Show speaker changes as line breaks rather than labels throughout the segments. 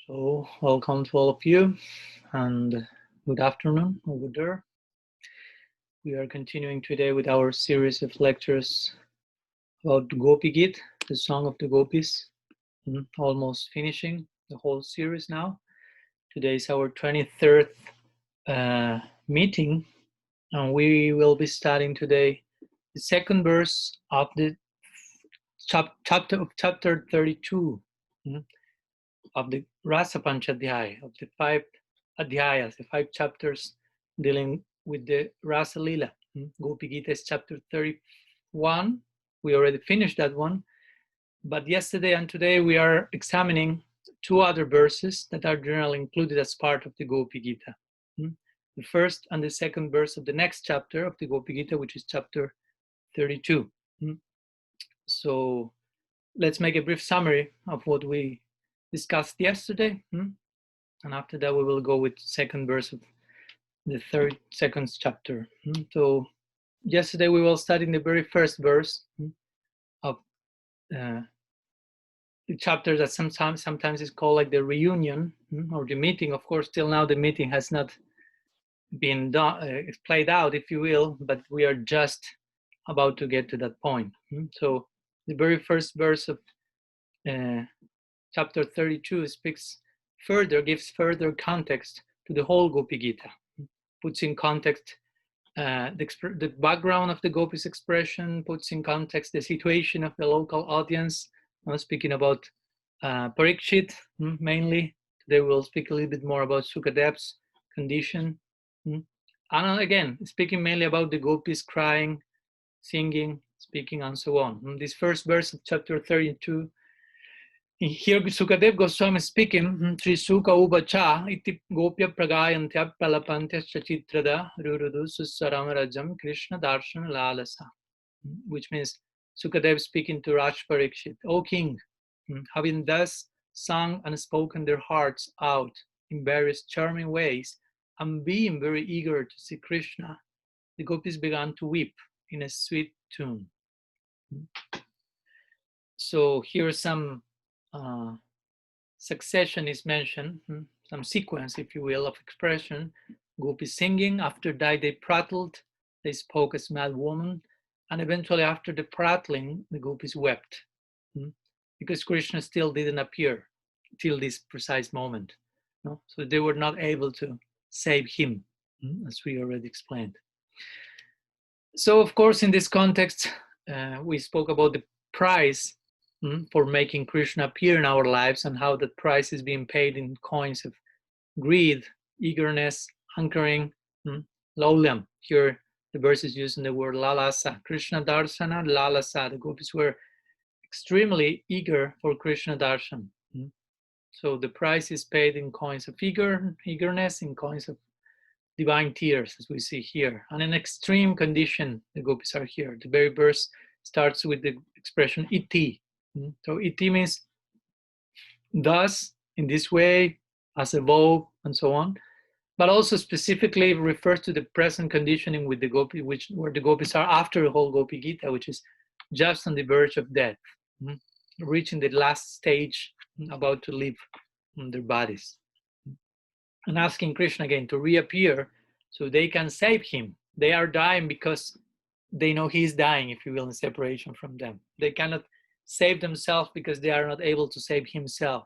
So, welcome to all of you, and good afternoon over there. We are continuing today with our series of lectures about Gopi Git, the song of the Gopis. Almost finishing the whole series now. Today is our 23rd meeting, and we will be studying today the second verse of the chapter 32. Of the Rasa Panchadhyaya, of the 5 adhyayas, the 5 chapters dealing with the Rasa Lila. Gopi Gita is chapter 31. We already finished that one. But yesterday and today we are examining 2 other verses that are generally included as part of the Gopi Gita. The first and the second verse of the next chapter of the Gopi Gita, which is chapter 32. So let's make a brief summary of what we discussed yesterday, and after that we will go with the second verse of the second chapter. So yesterday we will study the very first verse of the chapter that sometimes is called like the reunion or the meeting. Of course, till now the meeting has not been done, played out, if you will, but we are just about to get to that point. So the very first verse of chapter 32 gives further context to the whole Gopi Gita, puts in context the background of the Gopis' expression, puts in context the situation of the local audience. Speaking about Parikshit mainly. Today we'll speak a little bit more about Sukadev's condition. And again, speaking mainly about the Gopis crying, singing, speaking, and so on. This first verse of chapter 32, here Sukadev Goswami is speaking, Sri Sukha Ubacha iti Gopya Pragayantya Pralapantya Chachitrada Rurudu Susaram Rajam Krishna Darshan Lalasa, which means Sukadev speaking to Raj Parikshit, O king, having thus sung and spoken their hearts out in various charming ways, and being very eager to see Krishna, the Gopis began to weep in a sweet tune. So here some succession is mentioned, some sequence, if you will, of expression. Gopis singing, after that they prattled, they spoke as mad women, and eventually after the prattling, the Gopis wept, because Krishna still didn't appear till this precise moment. So they were not able to save him, as we already explained. So of course, in this context, we spoke about the price for making Krishna appear in our lives, and how that price is being paid in coins of greed, eagerness, hankering, laulam. Here the verse is using the word lalasa. Krishna darsana, lalasa. The Gopis were extremely eager for Krishna darshan. So the price is paid in coins of eagerness, in coins of divine tears, as we see here. And in extreme condition, the Gopis are here. The very verse starts with the expression iti. So iti means thus, in this way, as above, and so on. But also specifically refers to the present conditioning with the Gopi, where the Gopis are after the whole Gopi Gita, which is just on the verge of death, reaching the last stage, about to leave their bodies. And asking Krishna again to reappear so they can save him. They are dying because they know he's dying, if you will, in separation from them. They cannot save themselves because they are not able to save himself.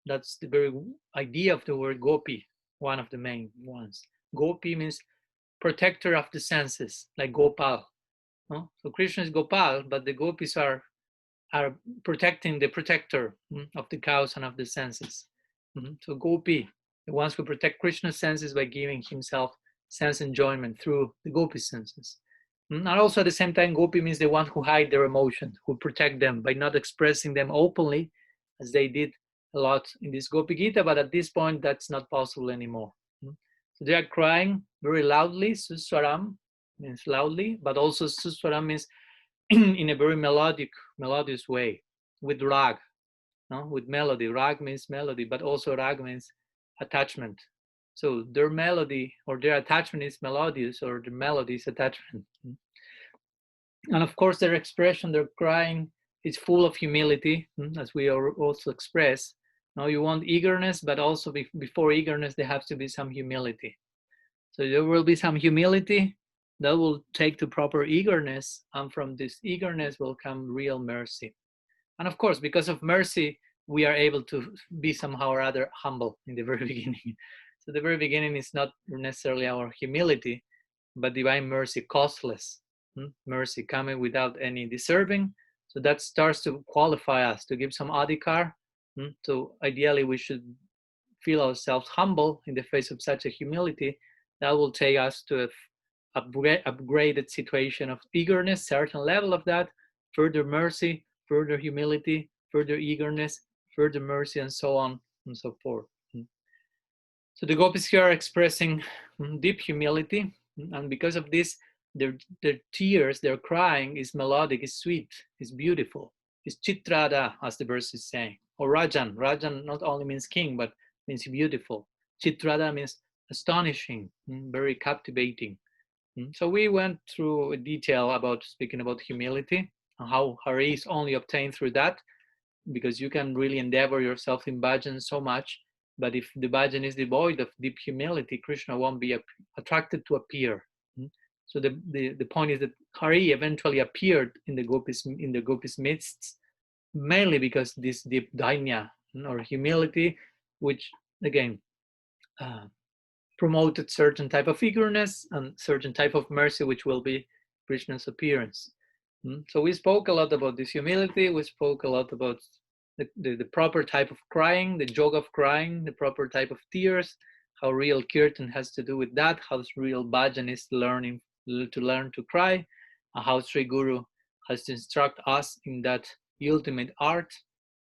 That's the very idea of the word gopi, one of the main ones. Gopi means protector of the senses, like Gopal. So Krishna is Gopal, but the gopis are protecting the protector of the cows and of the senses. So gopi, the ones who protect Krishna's senses by giving himself sense enjoyment through the gopi senses. And also at the same time, gopi means the one who hide their emotions, who protect them by not expressing them openly, as they did a lot in this Gopi Gita, but at this point that's not possible anymore. So they are crying very loudly. Suswaram means loudly, but also suswaram means in a very melodious way, with rag, with melody. Rag means melody, but also rag means attachment. So their melody or their attachment is melodious, or the melody is attachment. And of course, their expression, their crying, is full of humility, as we also express. Now you want eagerness, but also before eagerness, there has to be some humility. So there will be some humility that will take to proper eagerness, and from this eagerness will come real mercy. And of course, because of mercy, we are able to be somehow or other humble in the very beginning. So the very beginning is not necessarily our humility, but divine mercy, costless mercy coming without any deserving. So that starts to qualify us to give some adhikar. So ideally, we should feel ourselves humble in the face of such a humility. That will take us to a upgraded situation of eagerness, certain level of that, further mercy, further humility, further eagerness, further mercy, and so on and so forth. So the gopis here are expressing deep humility, and because of this, their tears, their crying is melodic, is sweet, is beautiful, is chitrada, as the verse is saying. Or Rajan. Rajan not only means king, but means beautiful. Chitrada means astonishing, very captivating. So we went through a detail about speaking about humility and how Hari is only obtained through that, because you can really endeavor yourself in bhajan so much, but if the bhajan is devoid of deep humility, Krishna won't be attracted to appear. So the point is that Hari eventually appeared in the gopis midst, mainly because this deep dainya or humility, which again promoted certain type of eagerness and certain type of mercy, which will be Krishna's appearance. So we spoke a lot about this humility. We spoke a lot about the proper type of crying, the yoga of crying, the proper type of tears, how real kirtan has to do with that, how real bhajan is learn to cry, and how Sri Guru has to instruct us in that ultimate art.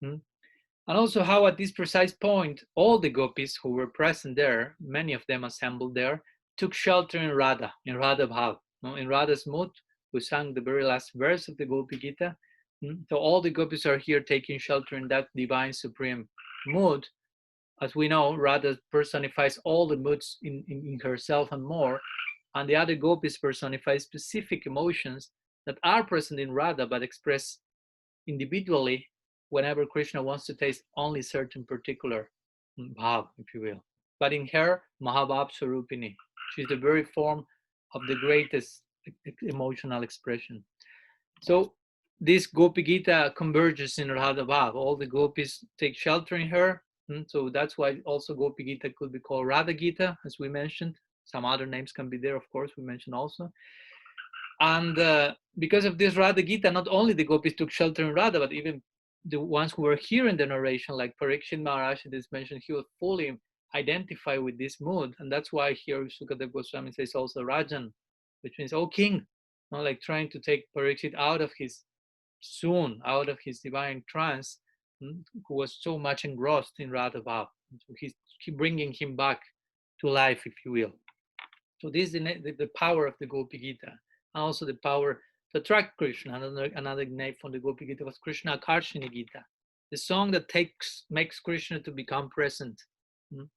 And also how at this precise point, all the gopis who were present there, many of them assembled there, took shelter in Radha Bhav, in Radha's mood. We sang the very last verse of the Gopi Gita. So all the gopis are here taking shelter in that divine supreme mood. As we know, Radha personifies all the moods in herself and more, and the other gopis personify specific emotions that are present in Radha but expressed individually whenever Krishna wants to taste only certain particular bhav, if you will. But in her, Mahabhav Swarupini, she's the very form of the greatest emotional expression. So this Gopi Gita converges in Radha Bhav. All the gopis take shelter in her. So that's why also Gopi Gita could be called Radha Gita, as we mentioned. Some other names can be there, of course, we mentioned also. And because of this Radha Gita, not only the gopis took shelter in Radha, but even the ones who were hearing the narration, like Parikshit Maharaj, it is mentioned, he was fully identified with this mood. And that's why here Sukadeva Goswami says also Rajan, which means, oh king, like trying to take Parikshit out of his out of his divine trance, who was so much engrossed in Radha Bhav. So he's bringing him back to life, if you will. So this is the power of the Gopi Gita. And also the power to attract Krishna. Another name from the Gopi Gita was Krishna Akarshini Gita, the song that makes Krishna to become present.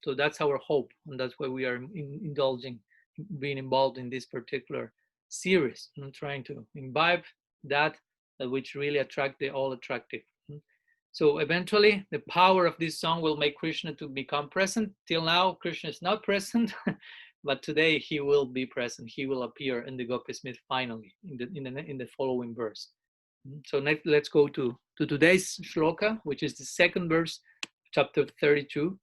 So that's our hope, and that's why we are being involved in this particular series, and trying to imbibe that which really attract the all attractive. So eventually, the power of this song will make Krishna to become present. Till now, Krishna is not present. But today he will be present. He will appear in the Gopis myth finally in the following verse. So next, let's go to today's shloka, which is the second verse, chapter 32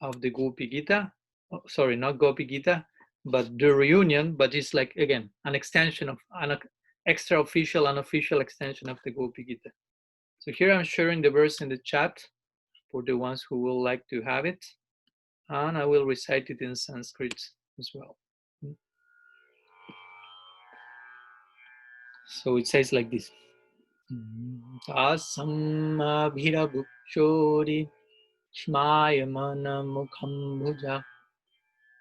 of the Gopi Gita. Oh, sorry, not Gopi Gita, but the reunion. But it's like again an extension of an extra official, unofficial extension of the Gopi Gita. So here I'm sharing the verse in the chat for the ones who will like to have it. And I will recite it in Sanskrit as well. So it says like this. Tasam abhirabhukshori shmayamana mukham bhuja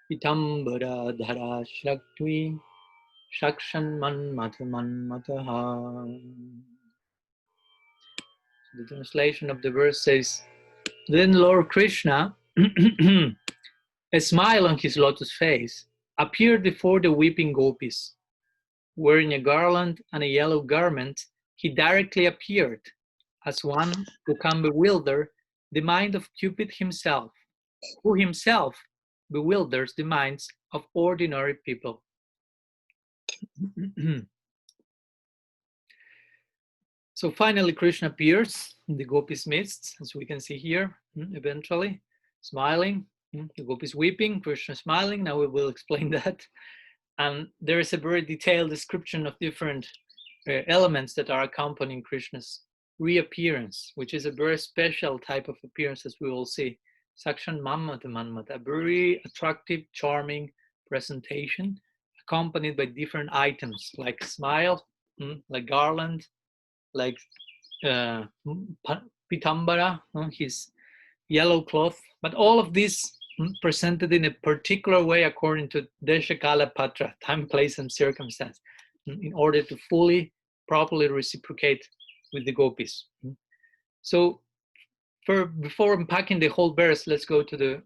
pitambara dhara shraktvi shakshan manmataha. The translation of the verse says, then Lord Krishna, a smile on his lotus face, appeared before the weeping gopis. Wearing a garland and a yellow garment, he directly appeared as one who can bewilder the mind of Cupid himself, who himself bewilders the minds of ordinary people. So finally, Krishna appears in the gopis' midst, as we can see here, eventually, smiling. The gopis weeping, Krishna smiling. Now we will explain that. And there is a very detailed description of different elements that are accompanying Krishna's reappearance, which is a very special type of appearance, as we will see. Sakshan Manmata Manmata, a very attractive, charming presentation, accompanied by different items like smile, like garland, like pitambara, his yellow cloth, but all of this presented in a particular way according to Desha Kala Patra, time, place, and circumstance, in order to fully, properly reciprocate with the gopis. So before unpacking the whole verse, let's go to the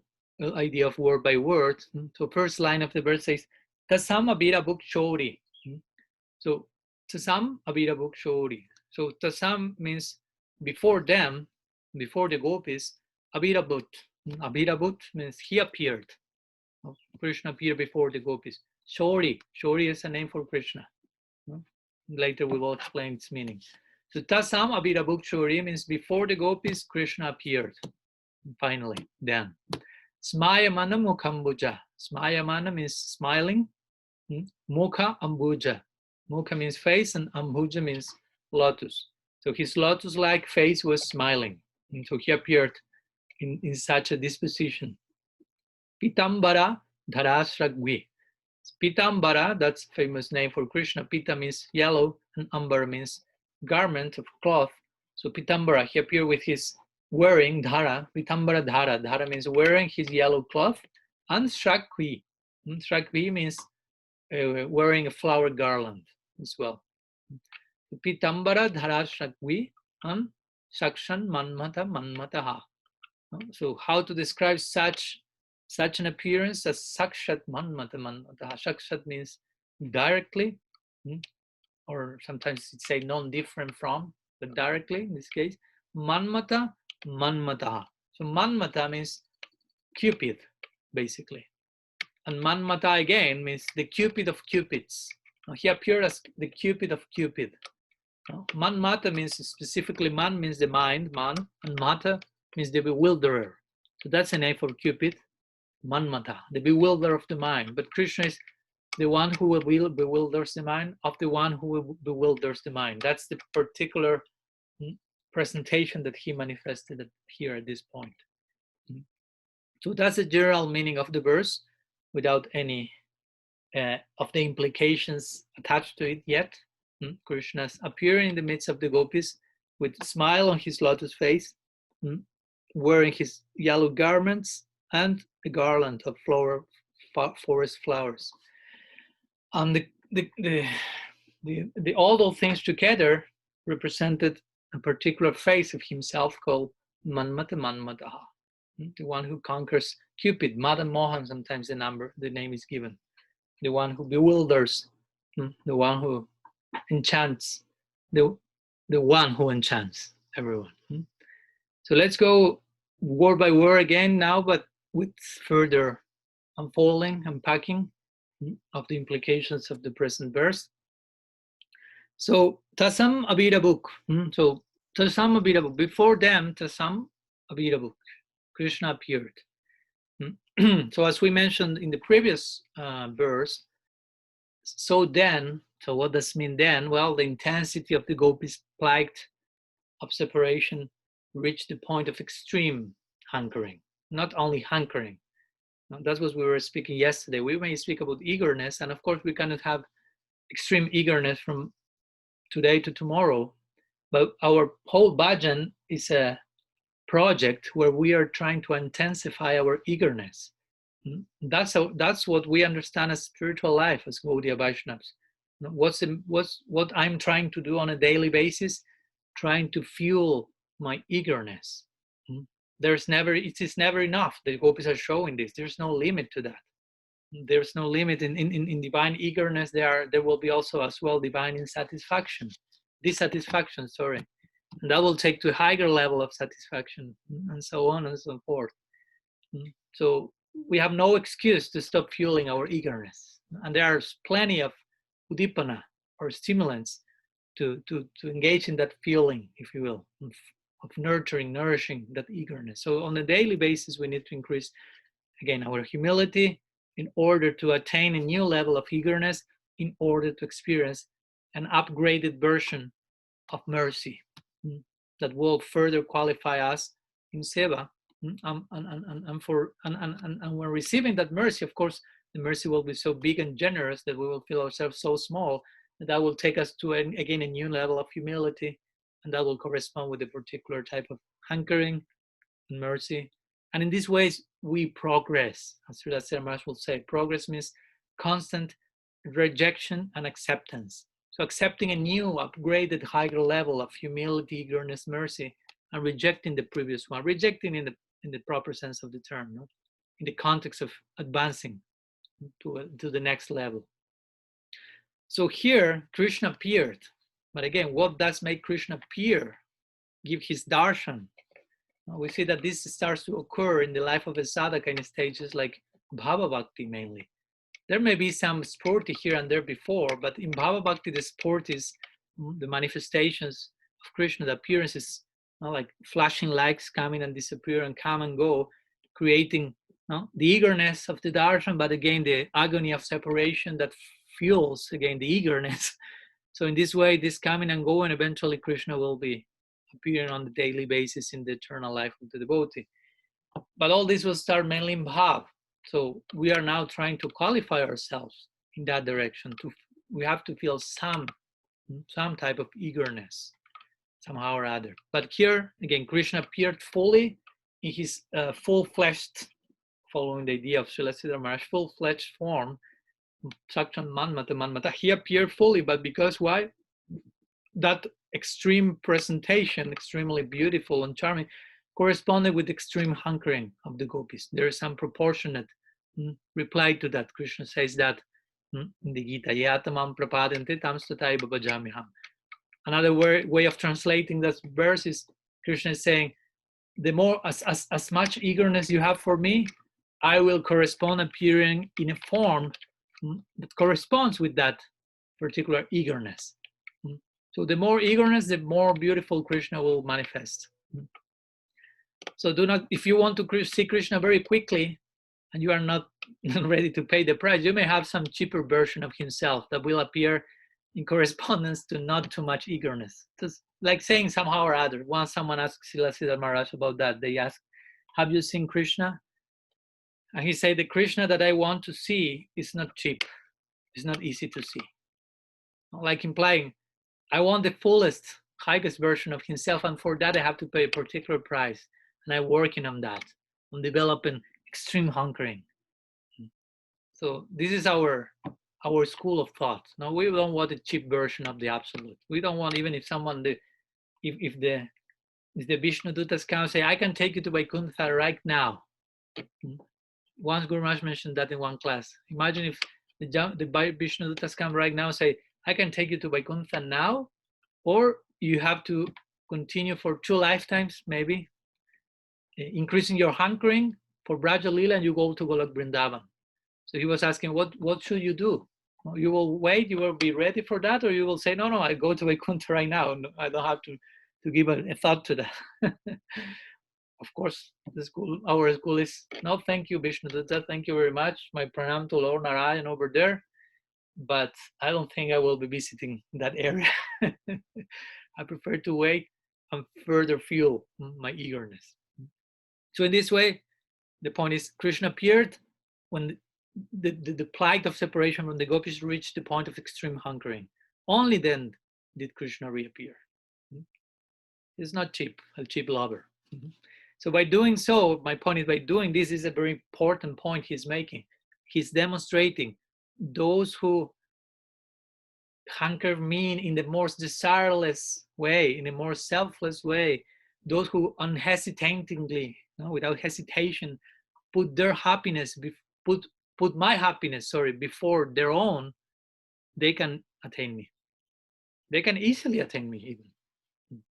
idea of word by word. So first line of the verse says, Tasam Abira Buk Chori. So Tasam Abira Buk Chori. So Tasam means before them, before the gopis, Abirabhut. Abirabhut means he appeared. Krishna appeared before the gopis. Shori. Shori is a name for Krishna. Later we will explain its meaning. So Tasam Abirabhut Shori means before the gopis, Krishna appeared. Finally, then. Smayamana Mukhambuja. Smayamana means smiling. Mukha Ambuja. Mukha means face and Ambuja means lotus. So his lotus-like face was smiling. And so he appeared in such a disposition. Pitambara Dharasragvi. Pitambara, that's a famous name for Krishna. Pita means yellow and Ambara means garment of cloth. So Pitambara, he appeared with his wearing Dhara, Pitambara Dhara. Dhara means wearing his yellow cloth. And Shrakvi. Shrakvi means wearing a flower garland as well. Pitambara Dhara Shrakvi and Sakshan Manmata Manmataha. So how to describe such an appearance as Sakshat Manmata Manmataha? Sakshat means directly, or sometimes it's say non-different from, but directly in this case. Manmata Manmataha. So Manmata means Cupid, basically. And Manmata again means the Cupid of Cupids. He appeared as the Cupid of Cupid. Manmata means specifically, man means the mind, man, and mata means the bewilderer. So that's a name for Cupid, Manmata, the bewilderer of the mind. But Krishna is the one who bewilders the mind of the one who bewilders the mind. That's the particular presentation that he manifested here at this point. So that's the general meaning of the verse without any of the implications attached to it yet. Krishna's appearing in the midst of the gopis with a smile on his lotus face, wearing his yellow garments and a garland of forest flowers. And all those things together represented a particular phase of himself called Manmata Manmataha, the one who conquers Cupid, Madan Mohan, sometimes the name is given, the one who bewilders, the one who enchants, the one who enchants everyone. So let's go word by word again now, but with further unfolding, unpacking of the implications of the present verse. So Tasam Abhirabhuk. So Tasam Abhirabhuk. Before them, Tasam Abhirabhuk. Krishna appeared. So as we mentioned in the previous verse, so what does it mean then? Well, the intensity of the gopis plagued of separation reached the point of extreme hankering. Not only hankering. That's what we were speaking yesterday. We may speak about eagerness, and of course we cannot have extreme eagerness from today to tomorrow. But our whole bhajan is a project where we are trying to intensify our eagerness. That's what we understand as spiritual life as Gaudiya Vaishnavas. What I'm trying to do on a daily basis, trying to fuel my eagerness. It is never enough. The gopis are showing this. There's no limit to that. There's no limit in divine eagerness. There will be also as well divine dissatisfaction. And that will take to a higher level of satisfaction, and so on and so forth. So we have no excuse to stop fueling our eagerness. And there are plenty of udipana, or stimulants, to engage in that feeling, if you will, of nourishing that eagerness. So on a daily basis, we need to increase, again, our humility in order to attain a new level of eagerness, in order to experience an upgraded version of mercy that will further qualify us in seva. And when receiving that mercy, of course, the mercy will be so big and generous that we will feel ourselves so small that will take us to, again, a new level of humility, and that will correspond with a particular type of hankering and mercy. And in these ways, we progress. As Srila Maharaj will say, progress means constant rejection and acceptance. So accepting a new, upgraded, higher level of humility, eagerness, mercy, and rejecting the previous one, rejecting in the proper sense of the term, no? In the context of advancing to the next level. So here, Krishna appeared. But again, what does make Krishna appear? Give his darshan. We see that this starts to occur in the life of a sadhaka in stages like Bhava Bhakti mainly. There may be some sporty here and there before, but in Bhava Bhakti, the sport is the manifestations of Krishna, the appearances, like flashing lights coming and disappear and come and go, creating the eagerness of the darshan, but again, the agony of separation that fuels, again, the eagerness. So in this way, this coming and going, eventually Krishna will be appearing on the daily basis in the eternal life of the devotee. But all this will start mainly in bhav. So we are now trying to qualify ourselves in that direction. We have to feel some type of eagerness somehow or other. But here, again, Krishna appeared fully in his full-fleshed, following the idea of Srila Siddhar Maharaj, full-fledged form, Saksham Manmata. He appeared fully, but because why? That extreme presentation, extremely beautiful and charming, corresponded with extreme hankering of the gopis. There is some proportionate reply to that. Krishna says that in the Gita, Yatamam prapadante tam statai babajamiham. Another way of translating that verse is Krishna is saying, the more, as much eagerness you have for me, I will correspond appearing in a form that corresponds with that particular eagerness. So the more eagerness, the more beautiful Krishna will manifest. So do not, if you want to see Krishna very quickly and you are not ready to pay the price, you may have some cheaper version of himself that will appear in correspondence to not too much eagerness. Just like saying somehow or other. Once someone asked Srila Siddhar Maharaj about that, they asked, have you seen Krishna? And he said, the Krishna that I want to see is not cheap. It's not easy to see. Like implying, I want the fullest, highest version of himself, and for that I have to pay a particular price. And I'm working on that, on developing extreme hankering. So this is our school of thought. Now we don't want a cheap version of the absolute. We don't want, even if someone, if the Vishnu Dutas come and say, I can take you to Vaikuntha right now. Once Guru Maharaj mentioned that in one class. Imagine if the Vishnu Dutas come right now and say, I can take you to Vaikuntha now, or you have to continue for 2 lifetimes, maybe, increasing your hankering for Braja Lila, and you go to Golok Vrindavan. So he was asking, what should you do? You will wait, you will be ready for that, or you will say, no, I go to Vaikuntha right now, and I don't have to give a thought to that. Of course, our school is, no, thank you, Vishnu Dutta, thank you very much. My pranam to Lord Narayan over there, but I don't think I will be visiting that area. I prefer to wait and further fuel my eagerness. So in this way, the point is, Krishna appeared when the plight of separation from the gopis reached the point of extreme hankering. Only then did Krishna reappear. He's not cheap, a cheap lover. So by doing so, my point is, by doing this is a very important point he's making. He's demonstrating those who hanker mean in the most desireless way, in a more selfless way, those who unhesitatingly, without hesitation, put their happiness, put my happiness, before their own, they can attain me. They can easily attain me even.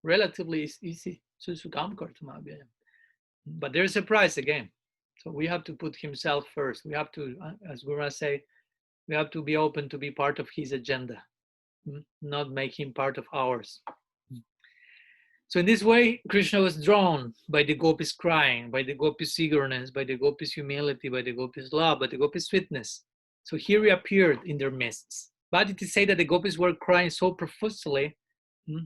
Relatively easy. But there's a price again. So we have to put himself first. We have to, as Guru say, we have to be open to be part of his agenda, not make him part of ours. So in this way, Krishna was drawn by the gopis crying, by the gopis' eagerness, by the gopis' humility, by the gopis' love, by the gopis' sweetness. So here he appeared in their midst. But it is said that the gopis were crying so profusely,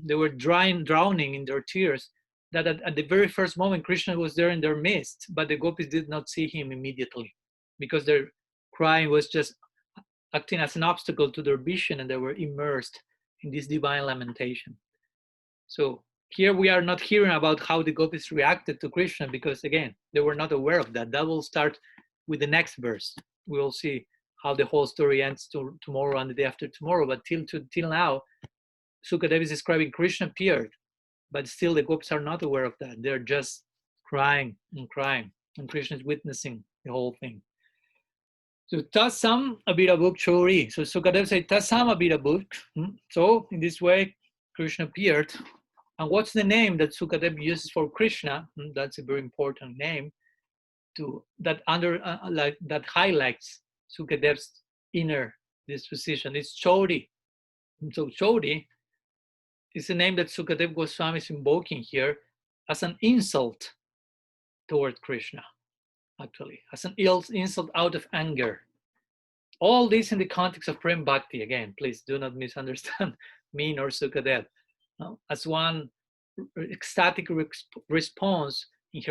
they were drowning in their tears, that at the very first moment, Krishna was there in their midst, but the gopis did not see him immediately because their crying was just acting as an obstacle to their vision, and they were immersed in this divine lamentation. So here we are not hearing about how the gopis reacted to Krishna, because again, they were not aware of that. That will start with the next verse. We will see how the whole story ends tomorrow and the day after tomorrow. But till now, Sukadeva is describing Krishna appeared, but still the gopis are not aware of that. They're just crying, and Krishna is witnessing the whole thing. So tasam abhirabhuk chori. So Sukadeva says tasam abhirabhuk. So in this way, Krishna appeared. And what's the name that Sukadeva uses for Krishna? That's a very important name that highlights Sukadeva's inner disposition. It's Chori. So Chori is a name that Sukadeva Goswami is invoking here as an insult toward Krishna, actually, as an insult out of anger. All this in the context of Prem Bhakti. Again, please do not misunderstand me nor Sukadeva. As one ecstatic response in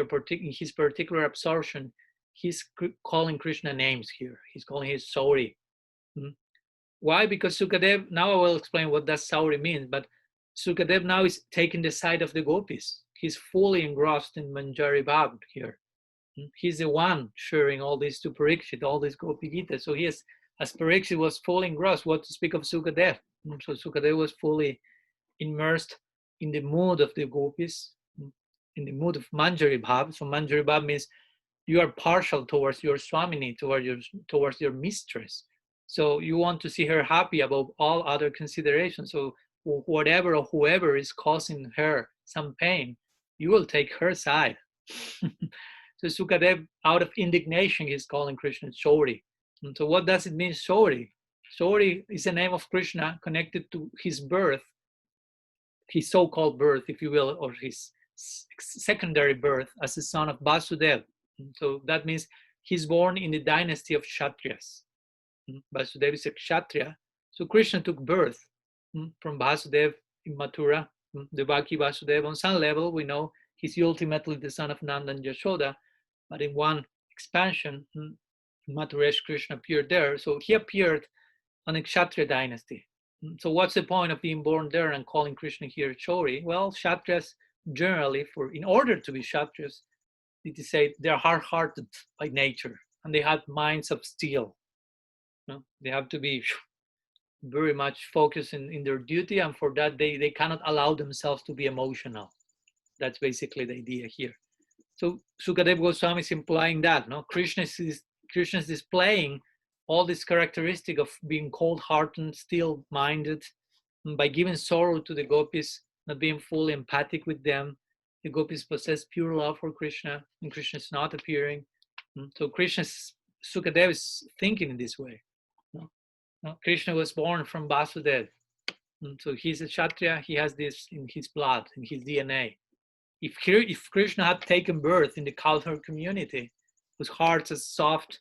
his particular absorption, he's calling Krishna names here. He's calling his Sauri. Why? Because Sukadeva, now I will explain what that Sauri means, but Sukadeva now is taking the side of the gopis. He's fully engrossed in Manjari Bhav here. He's the one sharing all this to Parikshit, all this Gopi Gita. So he has, as Parikshit was fully engrossed, what to speak of Sukadeva? So Sukadeva was fully immersed in the mood of the gopis, in the mood of Manjari Bhav. So Manjari Bhav means you are partial towards your Swamini, towards your mistress. So you want to see her happy above all other considerations. So whatever or whoever is causing her some pain, you will take her side. So Sukadeva, out of indignation, is calling Krishna Shori. And so what does it mean, Shori? Shori is a name of Krishna connected to his birth, his so-called birth, if you will, or his secondary birth as the son of Vasudeva. So that means he's born in the dynasty of Kshatriyas. Vasudeva is a Kshatriya. So Krishna took birth from Vasudeva in Mathura, Devaki Vasudeva. On some level, we know he's ultimately the son of Nanda and Yashoda, but in one expansion, Mathuresh Krishna appeared there. So he appeared on a Kshatriya dynasty. So what's the point of being born there and calling Krishna here Chori? Well, Kshatriyas generally, in order to be Kshatriyas, it is said they're hard-hearted by nature and they have minds of steel. They have to be very much focused in their duty, and for that they cannot allow themselves to be emotional. That's basically the idea here. So Sukadeva Goswami is implying that Krishna is displaying all this characteristic of being cold-hearted, still-minded, by giving sorrow to the gopis, not being fully empathic with them. The gopis possess pure love for Krishna, and Krishna is not appearing. So Sukadeva is thinking in this way. Krishna was born from Vasudeva. So he's a Kshatriya, he has this in his blood, in his DNA. If Krishna had taken birth in the Kalhar community, whose hearts are soft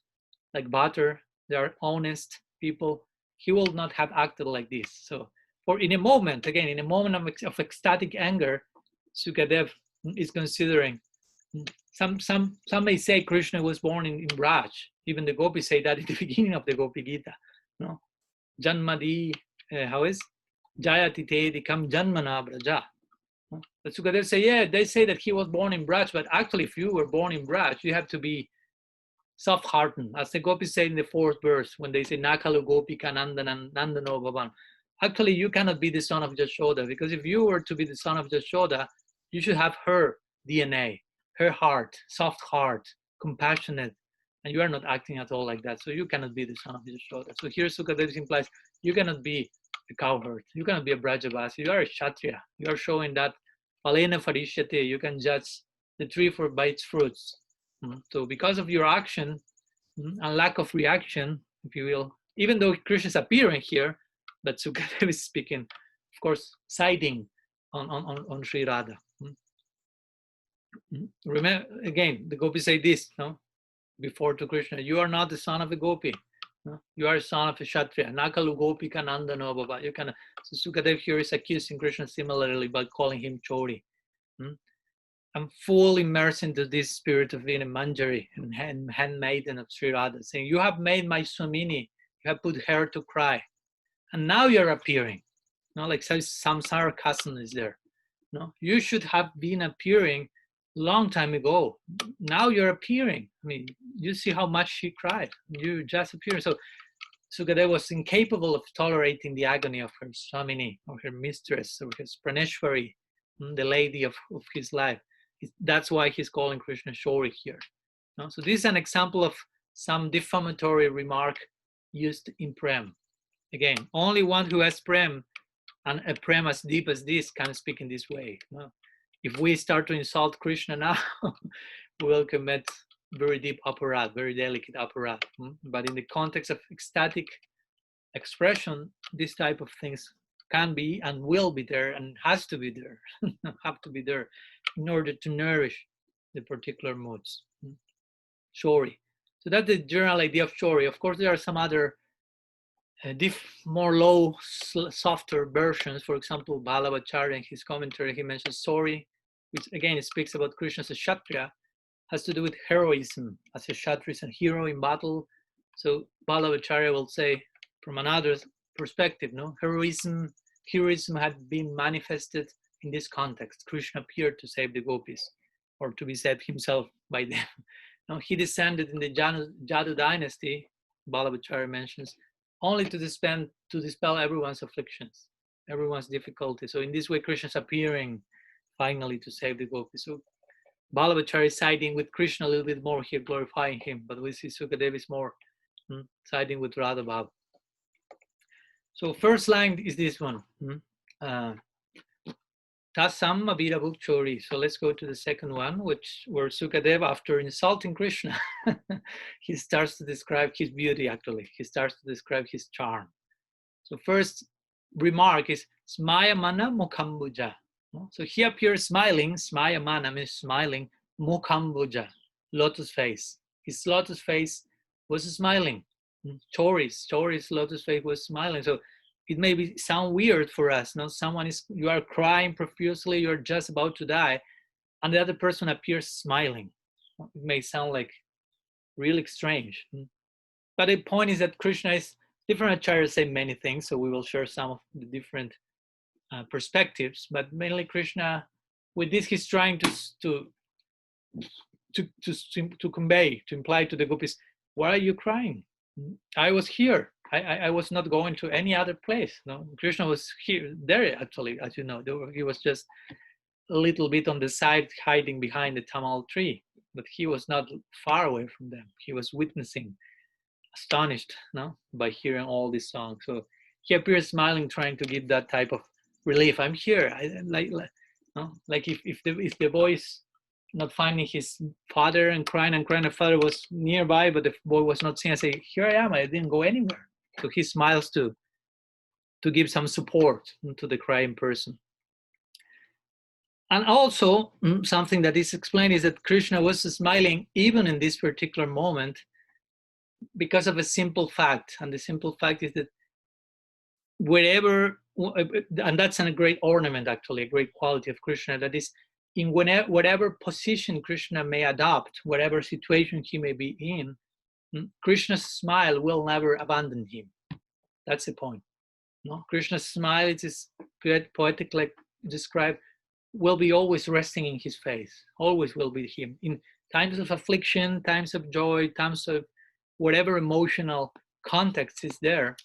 like butter, they are honest people, he will not have acted like this. So in a moment of ecstatic anger, Sukadeva is considering, some may say Krishna was born in Braj. Even the gopis say that at the beginning of the Gopi Gita. Janmadi, how is? Jayati te dikam janmana braja. But Sukadeva say, yeah, they say that he was born in Braj, but actually if you were born in Braj, you have to be soft-hearted. As the gopis say in the 4th verse, when they say, Nakalu gopika nandano bhavan. Actually, you cannot be the son of Jashoda, because if you were to be the son of Jashoda, you should have her DNA, her heart, soft heart, compassionate, and you are not acting at all like that. So you cannot be the son of Jashoda. So here Sukadeva implies you cannot be a cowherd. You cannot be a Brajavasi. You are a Kshatriya. You are showing that Palena farishyate, you can judge the tree by its fruits. So because of your action and lack of reaction, if you will, even though Krishna is appearing here, but Sukadeva is speaking, of course, siding on Sri Radha. Remember, again, the gopis say this, no? Before to Krishna, you are not the son of a gopi. No? You are a son of a kshatriya. Nakalu gopi kananda no baba. You can. So Sukadeva here is accusing Krishna similarly by calling him Chori. I'm full immersed into this spirit of being a manjari and handmaiden of Sri Radha, saying, you have made my Swamini, you have put her to cry, and now you're appearing. No, like some sarcasm is there. No, you should have been appearing long time ago. Now you're appearing. I mean, you see how much she cried. You just appeared. So Sukadeva was incapable of tolerating the agony of her Swamini, or her mistress, or his Praneshwari, the lady of his life. That's why he's calling Krishna Shori here. No? So this is an example of some defamatory remark used in Prem. Again, only one who has Prem, and a Prem as deep as this, can speak in this way. No? If we start to insult Krishna now, we will commit very deep aparat, very delicate aparat. But in the context of ecstatic expression, this type of things can be and will be there and has to be there, have to be there in order to nourish the particular moods. Shori. So that's the general idea of Shori. Of course, there are some other more low, softer versions. For example, Balabhacharya in his commentary, he mentions Sori, which again speaks about Krishna as a Kshatriya, has to do with heroism. As a Kshatriya is a hero in battle. So Balabhacharya will say, from another perspective, no, heroism had been manifested in this context. Krishna appeared to save the gopis, or to be saved himself by them. Now, he descended in the Jadu dynasty, Balabhacharya mentions, only to dispel everyone's afflictions, everyone's difficulties. So in this way, Krishna is appearing finally to save the gopis. So Balabhacharya is siding with Krishna a little bit more here, glorifying him, but we see Sukadeva is more siding with Radha Bhava. So first line is this one. Tasam Abhirabhuk Chori. So let's go to the second one, where Sukadeva, after insulting Krishna, he starts to describe his beauty, actually. He starts to describe his charm. So first remark is Smayamana Mukhambuja. So he appears smiling. Smayamana means smiling. Mukhambuja, lotus face. His lotus face was smiling. Chori's lotus face was smiling. So it may sound weird for us. No, you are crying profusely, you're just about to die, and the other person appears smiling. It may sound like really strange. But the point is that Krishna is different. Acharyas say many things, so we will share some of the different perspectives. But mainly Krishna, with this, he's trying to convey, to imply to the gopis, why are you crying? I was here. I was not going to any other place. No, Krishna was there actually, as you know. He was just a little bit on the side, hiding behind the tamal tree, but he was not far away from them. He was witnessing, astonished, no, by hearing all these songs. So he appears smiling, trying to give that type of relief. I'm here. Like if the boy is not finding his father and crying, the father was nearby, but the boy was not seen. I say, here I am. I didn't go anywhere. So he smiles to give some support to the crying person. And also, something that is explained is that Krishna was smiling even in this particular moment because of a simple fact. And the simple fact is that wherever, and that's a great ornament, actually, a great quality of Krishna, that is, in whatever position Krishna may adopt, whatever situation he may be in, Krishna's smile will never abandon him. That's the point. No? Krishna's smile, it is poetically described, will be always resting in his face, always will be him. In times of affliction, times of joy, times of whatever emotional context is there,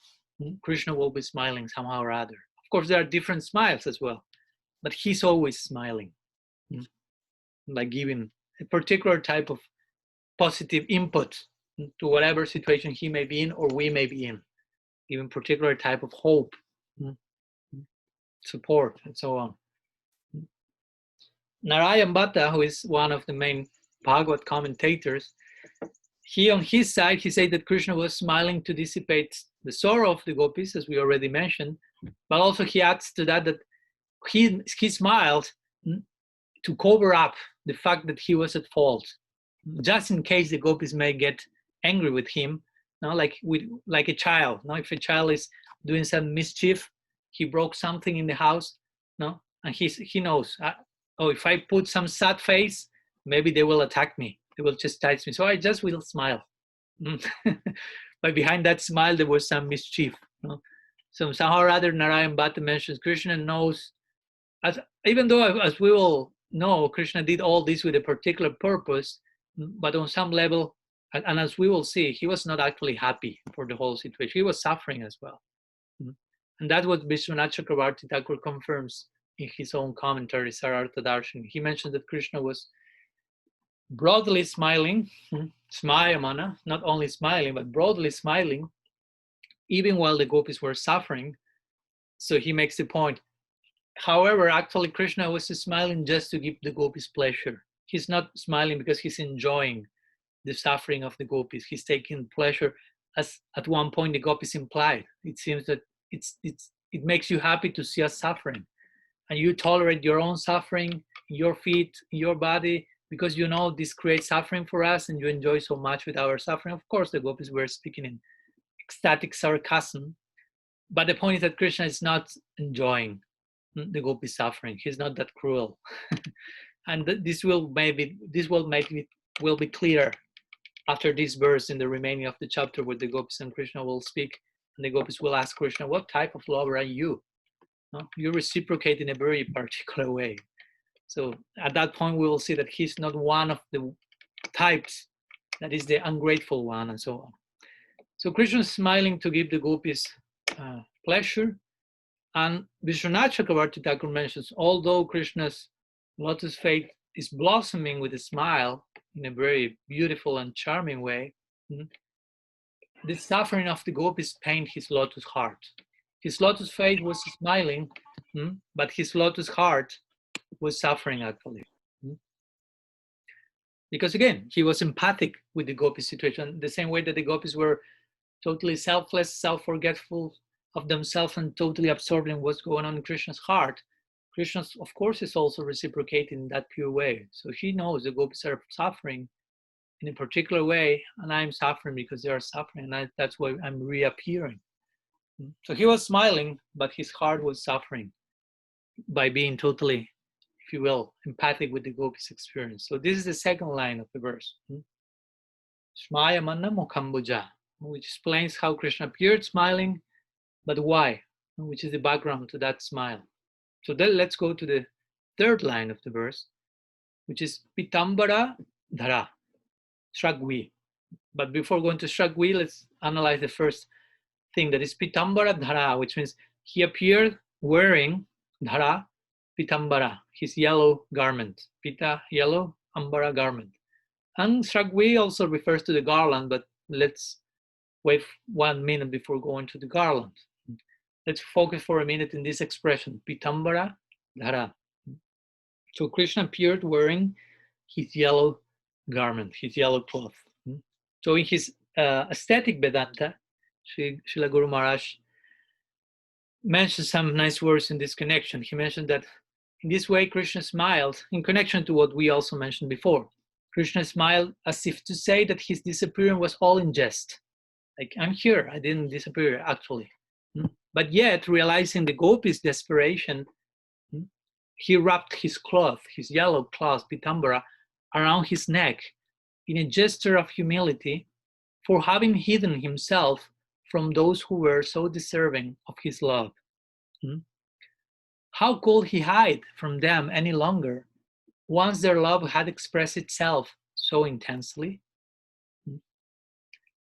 Krishna will be smiling somehow or other. Of course, there are different smiles as well, but he's always smiling, like giving a particular type of positive input to whatever situation he may be in or we may be in, giving particular type of hope, support, and so on. Narayan Bhatta, who is one of the main Bhagavad commentators, he on his side, he said that Krishna was smiling to dissipate the sorrow of the gopis, as we already mentioned, but also he adds to that that he smiled to cover up the fact that he was at fault, just in case the gopis may get angry with him, like a child. If a child is doing some mischief, he broke something in the house, and he knows, oh, if I put some sad face, maybe they will attack me. They will chastise me. So I just will smile. But behind that smile, there was some mischief. So somehow or other, Narayan Bhatta mentions Krishna knows, even though, as we all know, Krishna did all this with a particular purpose, but on some level, and as we will see, he was not actually happy for the whole situation. He was suffering as well. And that's what Vishwanath Chakravarti Thakur confirms in his own commentary, Sarartha Darshan. He mentioned that Krishna was broadly smiling, smayamana, not only smiling, but broadly smiling, even while the gopis were suffering. So he makes the point. However, actually, Krishna was smiling just to give the gopis pleasure. He's not smiling because he's enjoying the suffering of the gopis. He's taking pleasure, as at one point the gopis implied. It seems that it makes you happy to see us suffering, and you tolerate your own suffering, your feet, your body, because you know this creates suffering for us, and you enjoy so much with our suffering. Of course, the gopis were speaking in ecstatic sarcasm, but the point is that Krishna is not enjoying the gopi suffering. He's not that cruel. And this will be clear after this verse in the remaining of the chapter, where the gopis and Krishna will speak, and the gopis will ask Krishna, what type of lover are you? You reciprocate in a very particular way. So at that point, we will see that he's not one of the types that is the ungrateful one, and so on. So Krishna is smiling to give the gopis pleasure. And Vishwanath Chakravarti Thakur mentions, although Krishna's lotus feet is blossoming with a smile in a very beautiful and charming way, the suffering of the gopis pained his lotus heart. His lotus feet was smiling, but his lotus heart was suffering actually. Because again, he was empathic with the gopis situation, the same way that the gopis were totally selfless, self-forgetful of themselves, and totally absorbed in what's going on in Krishna's heart. Krishna, of course, is also reciprocating in that pure way. So he knows the gopis are suffering in a particular way, and I'm suffering because they are suffering, and that's why I'm reappearing. So he was smiling, but his heart was suffering by being totally, if you will, empathic with the gopis' experience. So this is the second line of the verse. Shmayamanna Mokhambuja, which explains how Krishna appeared smiling, but why, which is the background to that smile. So then let's go to the third line of the verse, which is Pitambara Dhara, Shragvi. But before going to Shragvi, let's analyze the first thing, that is Pitambara Dhara, which means he appeared wearing Dhara, Pitambara, his yellow garment. Pita, yellow, Ambara, garment. And Shragvi also refers to the garland, but let's wait 1 minute before going to the garland. Let's focus for a minute in this expression, Pitambara Dhara. So Krishna appeared wearing his yellow garment, his yellow cloth. So in his aesthetic Vedanta, Srila Guru Maharaj mentioned some nice words in this connection. He mentioned that in this way Krishna smiled, in connection to what we also mentioned before. Krishna smiled as if to say that his disappearance was all in jest. Like, I'm here, I didn't disappear actually. But yet, realizing the gopis' desperation, he wrapped his cloth, his yellow cloth, Pitambara, around his neck in a gesture of humility for having hidden himself from those who were so deserving of his love. How could he hide from them any longer once their love had expressed itself so intensely?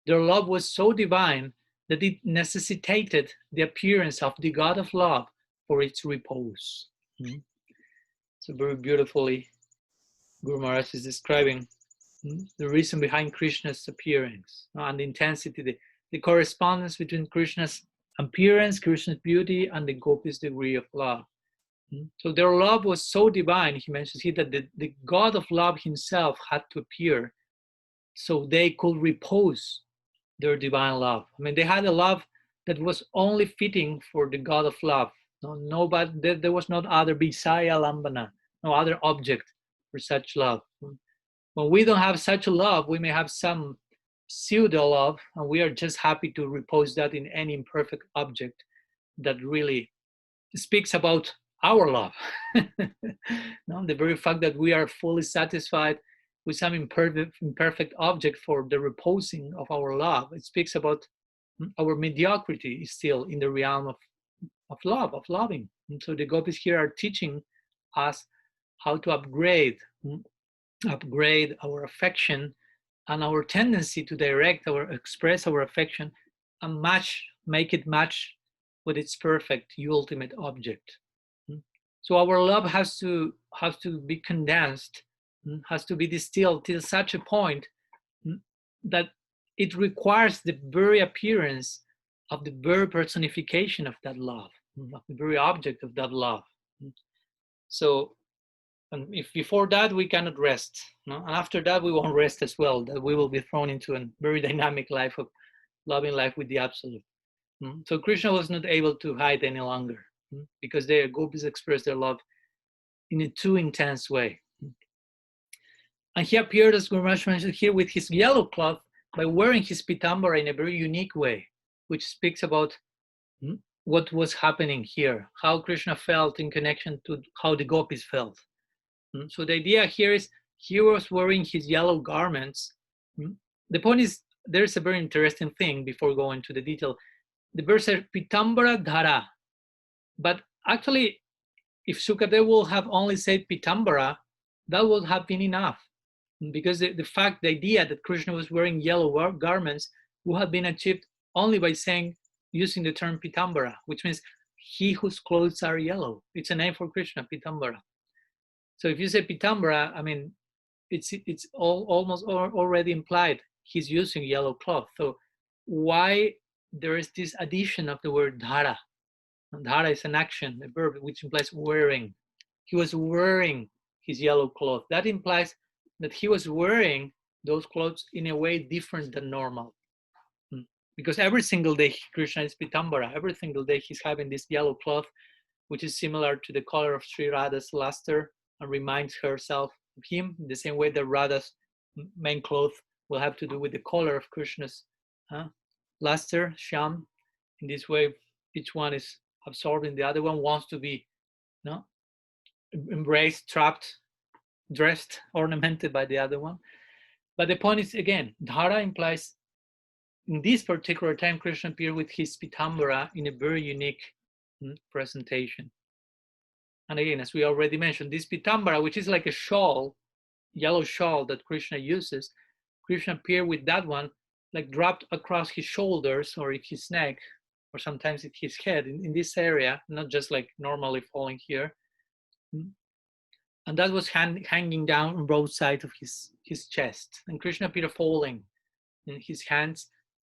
Their love was so divine that it necessitated the appearance of the God of love for its repose. So very beautifully, Guru Maharaj is describing the reason behind Krishna's appearance and the intensity, the correspondence between Krishna's appearance, Krishna's beauty, and the gopis' degree of love. So their love was so divine, he mentions here, that the God of love himself had to appear so they could repose their divine love. I mean, they had a love that was only fitting for the God of love. Nobody, there was no other Visaya Lambana, no other object for such love. When we don't have such a love, we may have some pseudo love, and we are just happy to repose that in any imperfect object that really speaks about our love. No, the very fact that we are fully satisfied with some imperfect object for the reposing of our love, it speaks about our mediocrity still in the realm of love, of loving. And so the gopis here are teaching us how to upgrade our affection and our tendency to direct or express our affection and make it match with its perfect ultimate object. So our love has to be condensed, has to be distilled till such a point that it requires the very appearance of the very personification of that love, of the very object of that love. So, and if before that we cannot rest, no? And after that we won't rest as well, that we will be thrown into a very dynamic life of loving life with the absolute. So Krishna was not able to hide any longer because the gopis expressed their love in a too intense way. And he appeared, as Guru Maharaj mentioned here, with his yellow cloth by wearing his pitambara in a very unique way, which speaks about what was happening here, how Krishna felt in connection to how the gopis felt. So the idea here is he was wearing his yellow garments. The point is, there's a very interesting thing before going to the detail. The verse says pitambara dhara, but actually, if Sukadeva would have only said pitambara, that would have been enough, because the idea that Krishna was wearing yellow garments would have been achieved only by using the term pitambara, which means he whose clothes are yellow. It's a name for Krishna, pitambara. So if you say pitambara, I mean, it's almost already implied he's using yellow cloth. So why there is this addition of the word dhara? And dhara is an action, a verb, which implies wearing. He was wearing his yellow cloth. That implies that he was wearing those clothes in a way different than normal. Because every single day Krishna is pitambara. Every single day he's having this yellow cloth, which is similar to the color of Sri Radha's luster and reminds herself of him, in the same way that Radha's main cloth will have to do with the color of Krishna's luster, Shyam. In this way, each one is absorbed, and the other one wants to be embraced, trapped, dressed, ornamented by the other one. But the point is, again, dhara implies in this particular time Krishna appeared with his pitambara in a very unique presentation. And again, as we already mentioned, this pitambara, which is like a shawl, yellow shawl that Krishna uses, Krishna appeared with that one like dropped across his shoulders or his neck, or sometimes at his head, in this area, not just like normally falling here. And that was hanging down on both sides of his chest. And Krishna appeared falling in his hands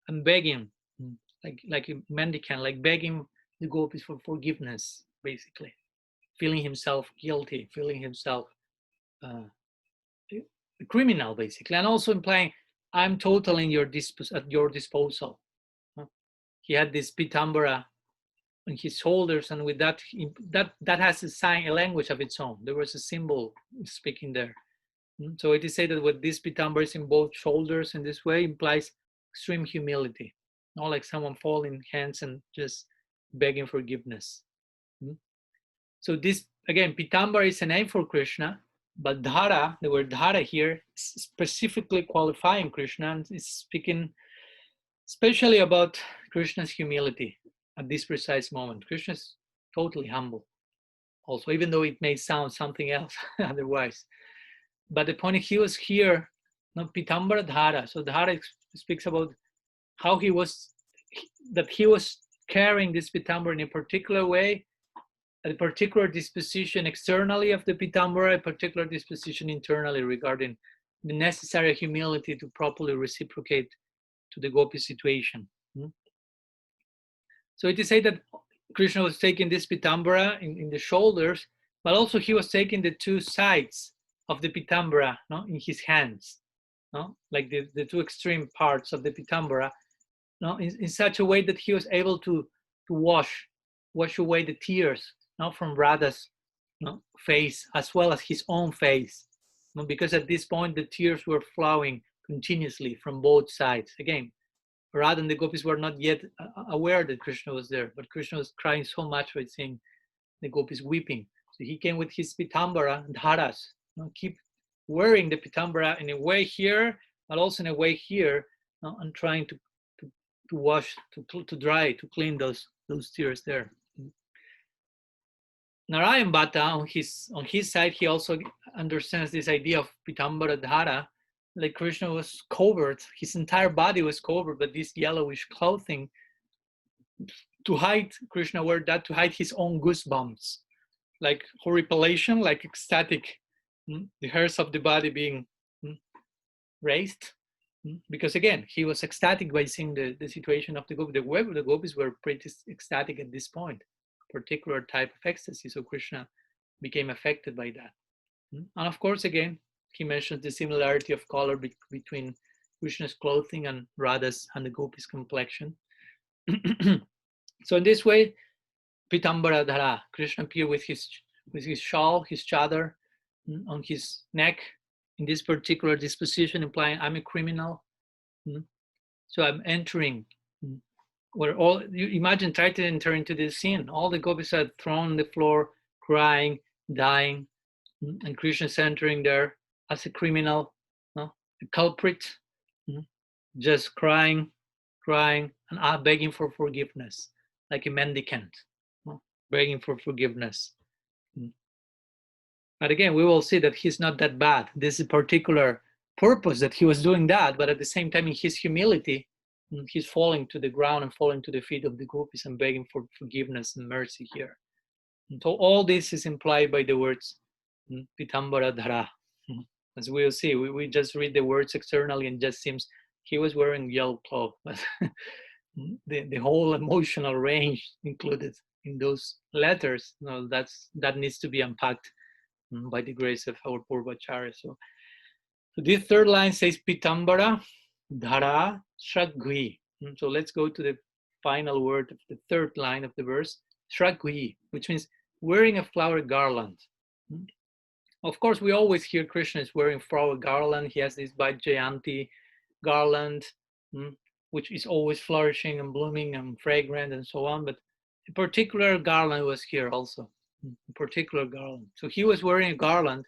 and begging, like a mendicant, like begging the gopis for forgiveness, basically. Feeling himself guilty, feeling himself a criminal, basically. And also implying, I'm totally at your disposal. He had this pitambara on his shoulders, and with that has a language of its own. There was a symbol speaking there. So it is said that with this pitambara is in both shoulders in this way implies extreme humility, not like someone falling hands and just begging forgiveness. So this, again, pitambara is a name for Krishna, but dhara, the word dhara here, is specifically qualifying Krishna, and is speaking especially about Krishna's humility at this precise moment. Krishna is totally humble also, even though it may sound something else otherwise. But the point is, he was here, not pitambara dhara. So dhara speaks about how he was carrying this pitambara in a particular way, a particular disposition externally of the pitambara, a particular disposition internally regarding the necessary humility to properly reciprocate to the gopi situation. So it is said that Krishna was taking this pitambara in the shoulders, but also he was taking the two sides of the pitambara, no, in his hands, no, like the two extreme parts of the pitambara, no, in such a way that he was able to wash away the tears, no, from Radha's, no, face as well as his own face, no, because at this point the tears were flowing continuously from both sides. Again, Radha and the gopis were not yet aware that Krishna was there, but Krishna was crying so much by seeing the gopis weeping. So he came with his pitambara dharas, you know, keep wearing the pitambara in a way here, but also in a way here, you know, and trying to wash, to dry, to clean those tears there. Narayan Bhatta, on his side, he also understands this idea of pitambara dhara, like Krishna was covered, his entire body was covered by this yellowish clothing to hide, Krishna wore that to hide his own goosebumps, like horripilation, like ecstatic, the hairs of the body being raised, because again, he was ecstatic by seeing the situation of the gopis. The gopis were pretty ecstatic at this point, particular type of ecstasy, so Krishna became affected by that. And of course, again, he mentions the similarity of color between Krishna's clothing and Radha's and the gopis' complexion. So in this way, pitambara dhara, Krishna appeared with his shawl, his chadar on his neck in this particular disposition, implying I'm a criminal. So I'm entering where all, you imagine, try to enter into this scene. All the gopis are thrown on the floor, crying, dying, and Krishna's entering there as a criminal, no? A culprit, just crying, and begging for forgiveness, like a mendicant, no? Begging for forgiveness. But again, we will see that he's not that bad. This is a particular purpose that he was doing that, but at the same time, in his humility, he's falling to the ground and falling to the feet of the gopis and begging for forgiveness and mercy here. And so all this is implied by the words pitambara dhara. As we'll see, we just read the words externally and just seems he was wearing yellow cloth, but the whole emotional range included in those letters, that needs to be unpacked by the grace of our Purvacharya. So this third line says pitambara dhara shragvi. So let's go to the final word of the third line of the verse, shragvi, which means wearing a flower garland. Of course, we always hear Krishna is wearing flower garland. He has this Jayanti garland, which is always flourishing and blooming and fragrant and so on. But a particular garland was here also, a particular garland. So he was wearing a garland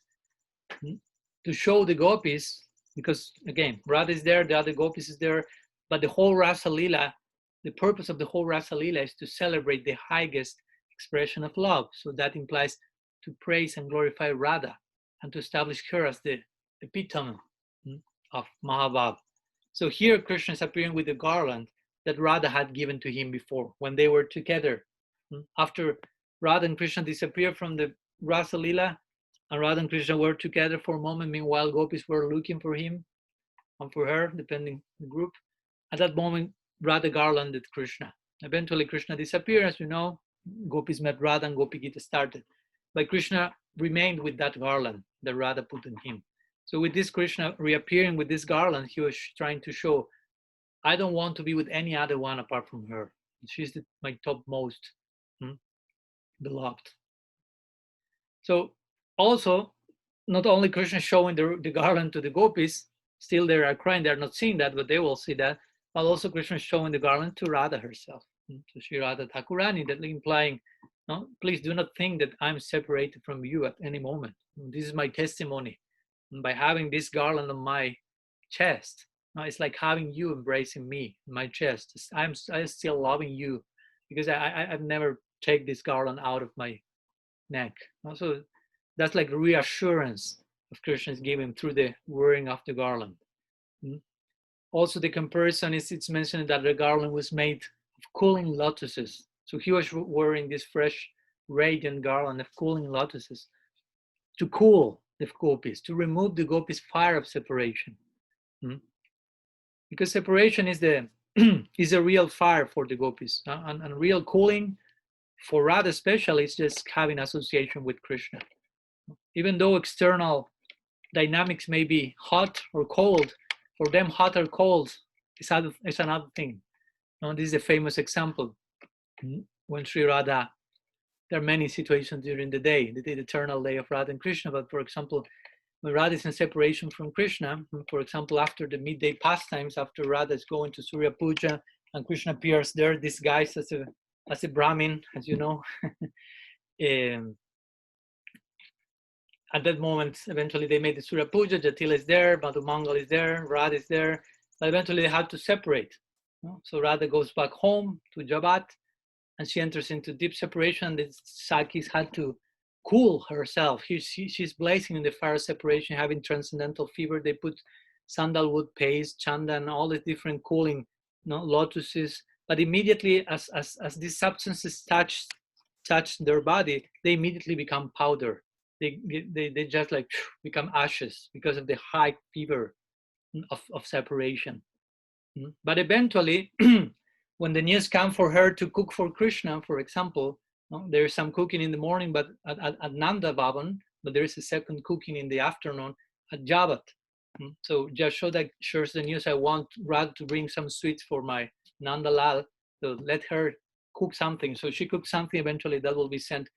to show the gopis, because again, Radha is there, the other gopis is there, but the whole Rasa Lila, the purpose of the whole Rasa Lila is to celebrate the highest expression of love. So that implies to praise and glorify Radha and to establish her as the epitome of Mahabhav. So here Krishna is appearing with the garland that Radha had given to him before when they were together. After Radha and Krishna disappeared from the Rasa Lila, and Radha and Krishna were together for a moment, meanwhile gopis were looking for him and for her, depending on the group. At that moment, Radha garlanded Krishna. Eventually Krishna disappeared, as you know, gopis met Radha and Gopi Gita started. But Krishna remained with that garland that Radha put on him. So with this Krishna reappearing with this garland, he was trying to show, I don't want to be with any other one apart from her. She's my topmost beloved. So also, not only Krishna showing the garland to the gopis, still they are crying, they're not seeing that, but they will see that, but also Krishna showing the garland to Radha herself, to Sri Radha Thakurani, that implying, no, please do not think that I'm separated from you at any moment. This is my testimony. And by having this garland on my chest, it's like having you embracing me in my chest. I'm still loving you because I've never taken this garland out of my neck. Also, that's like reassurance of Krishna's giving through the wearing of the garland. Also, the comparison is, it's mentioned that the garland was made of cooling lotuses. So he was wearing this fresh, radiant garland of cooling lotuses to cool the gopis, to remove the gopis' fire of separation. Because separation is the is a real fire for the gopis, and real cooling For Radha especially, it's just having association with Krishna. Even though external dynamics may be hot or cold, for them hot or cold is another thing. This is a famous example. When Sri Radha, there are many situations during the day, the eternal day of Radha and Krishna, but for example, when Radha is in separation from Krishna, for example, after the midday pastimes, after Radha is going to Surya Puja and Krishna appears there disguised as a Brahmin, as you know. At that moment, eventually they made the Surya Puja, Jatila is there, Madhu Mangal is there, Radha is there, but eventually they have to separate. So Radha goes back home to Jabat, and she enters into deep separation. The Sakis had to cool herself. She's blazing in the fire of separation, having transcendental fever. They put sandalwood paste, chandan, all the different cooling lotuses. But immediately, as these substances touch their body, they immediately become powder. They just like become ashes because of the high fever of separation. But eventually, when the news comes for her to cook for Krishna, for example, there is some cooking in the morning, but at Nanda Bhavan, but there is a second cooking in the afternoon at Jabat. So Jashoda shares the news, I want Radha to bring some sweets for my Nanda Lal, so let her cook something. So she cooks something, eventually that will be sent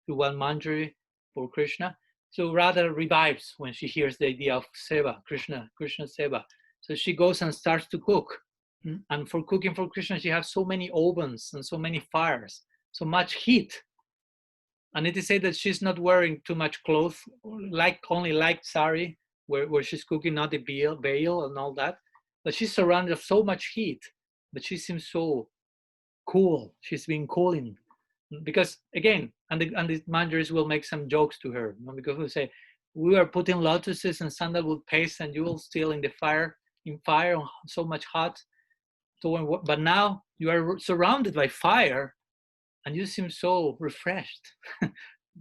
to one manjari for Krishna. So Radha revives when she hears the idea of Seva, Krishna Seva. So she goes and starts to cook. And for cooking for Krishna, she has so many ovens and so many fires, so much heat. And it is said that she's not wearing too much clothes, only light sari, where she's cooking, not the veil and all that. But she's surrounded of so much heat, but she seems so cool. She's been cooling. Because again, and the managers will make some jokes to her, because they say, we are putting lotuses and sandalwood paste and you will still in fire, so much hot. So, but now you are surrounded by fire and you seem so refreshed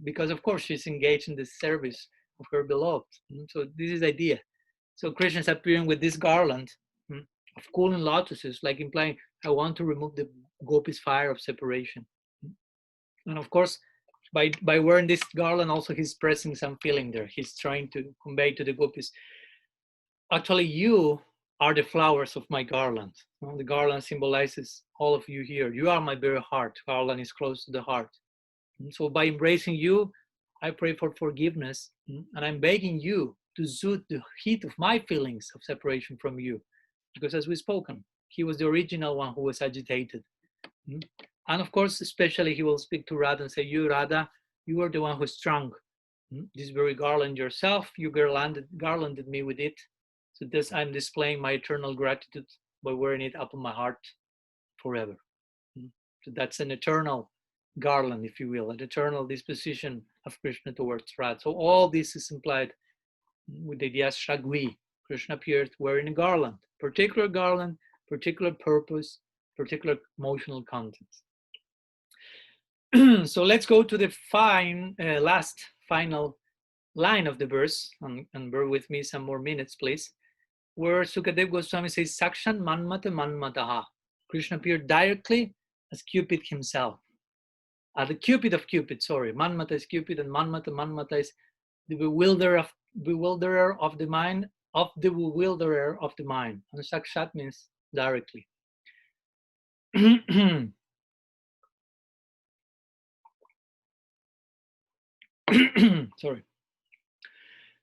because of course she's engaged in the service of her beloved. So this is the idea. So Krishna is appearing with this garland of cooling lotuses, like implying, I want to remove the gopis' fire of separation. And of course, by wearing this garland, also he's expressing some feeling there. He's trying to convey to the gopis, actually you are the flowers of my garland. The garland symbolizes all of you here. You are my very heart. Garland is close to the heart. And so by embracing you, I pray for forgiveness, and I'm begging you to soothe the heat of my feelings of separation from you. Because as we've spoken, he was the original one who was agitated. And of course, especially he will speak to Radha and say, you, Radha, you are the one who's strong. This very garland yourself, you garlanded me with it. So this, I'm displaying my eternal gratitude by wearing it upon my heart forever. So that's an eternal garland, if you will, an eternal disposition of Krishna towards Radha. So all this is implied with the idea Shragvi. Krishna appeared wearing a garland, particular purpose, particular emotional content. So let's go to the last final line of the verse, and bear with me some more minutes, please, where Sukadev Goswami says, Sakshan Manmata Manmataha. Krishna appeared directly as Cupid himself. The Cupid of Cupid, sorry. Manmata is Cupid, and Manmata is the bewilderer of the mind, of the bewilderer of the mind. And Sakshat means directly. Sorry.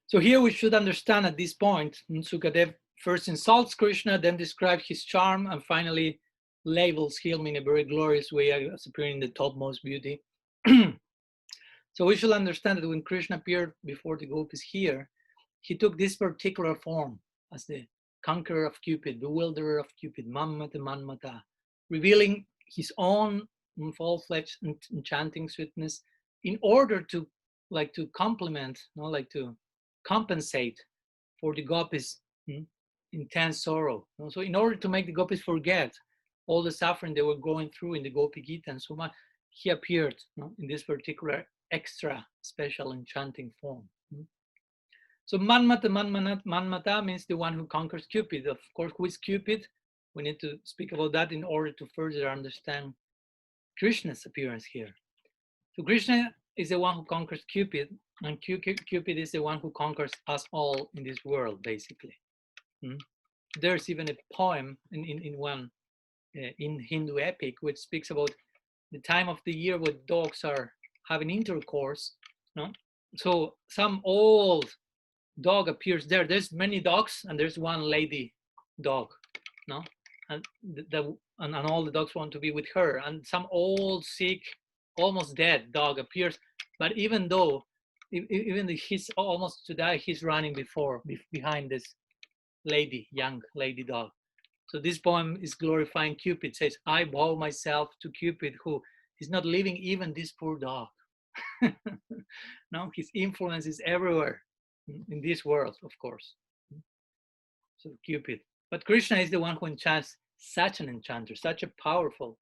So here we should understand at this point, Sukadev first insults Krishna, then describes his charm, and finally labels him in a very glorious way as appearing in the topmost beauty. So we should understand that when Krishna appeared before the gopis here, he took this particular form as the conqueror of Cupid, bewilderer of Cupid, Manmata Manmata, revealing his own full-fledged enchanting sweetness in order to complement, to compensate for the gopis' intense sorrow. So in order to make the gopis forget all the suffering they were going through in the Gopi Gita and so much, he appeared in this particular extra special enchanting form. So Manmata means the one who conquers Cupid. Of course, who is Cupid? We need to speak about that in order to further understand Krishna's appearance here. So Krishna is the one who conquers Cupid, and Cupid is the one who conquers us all in this world, basically. There's even a poem in one in Hindu epic which speaks about the time of the year when dogs are having intercourse. No? So some old dog appears there. There's many dogs, and there's one lady dog, no, and and all the dogs want to be with her. And some old, sick, almost dead dog appears, but even though he's almost to die, he's running behind this young lady dog. So this poem is glorifying Cupid. It says, "I bow myself to Cupid, who is not leaving even this poor dog." No, his influence is everywhere in this world, of course. So Cupid. But Krishna is the one who enchants, such an enchanter, such a powerful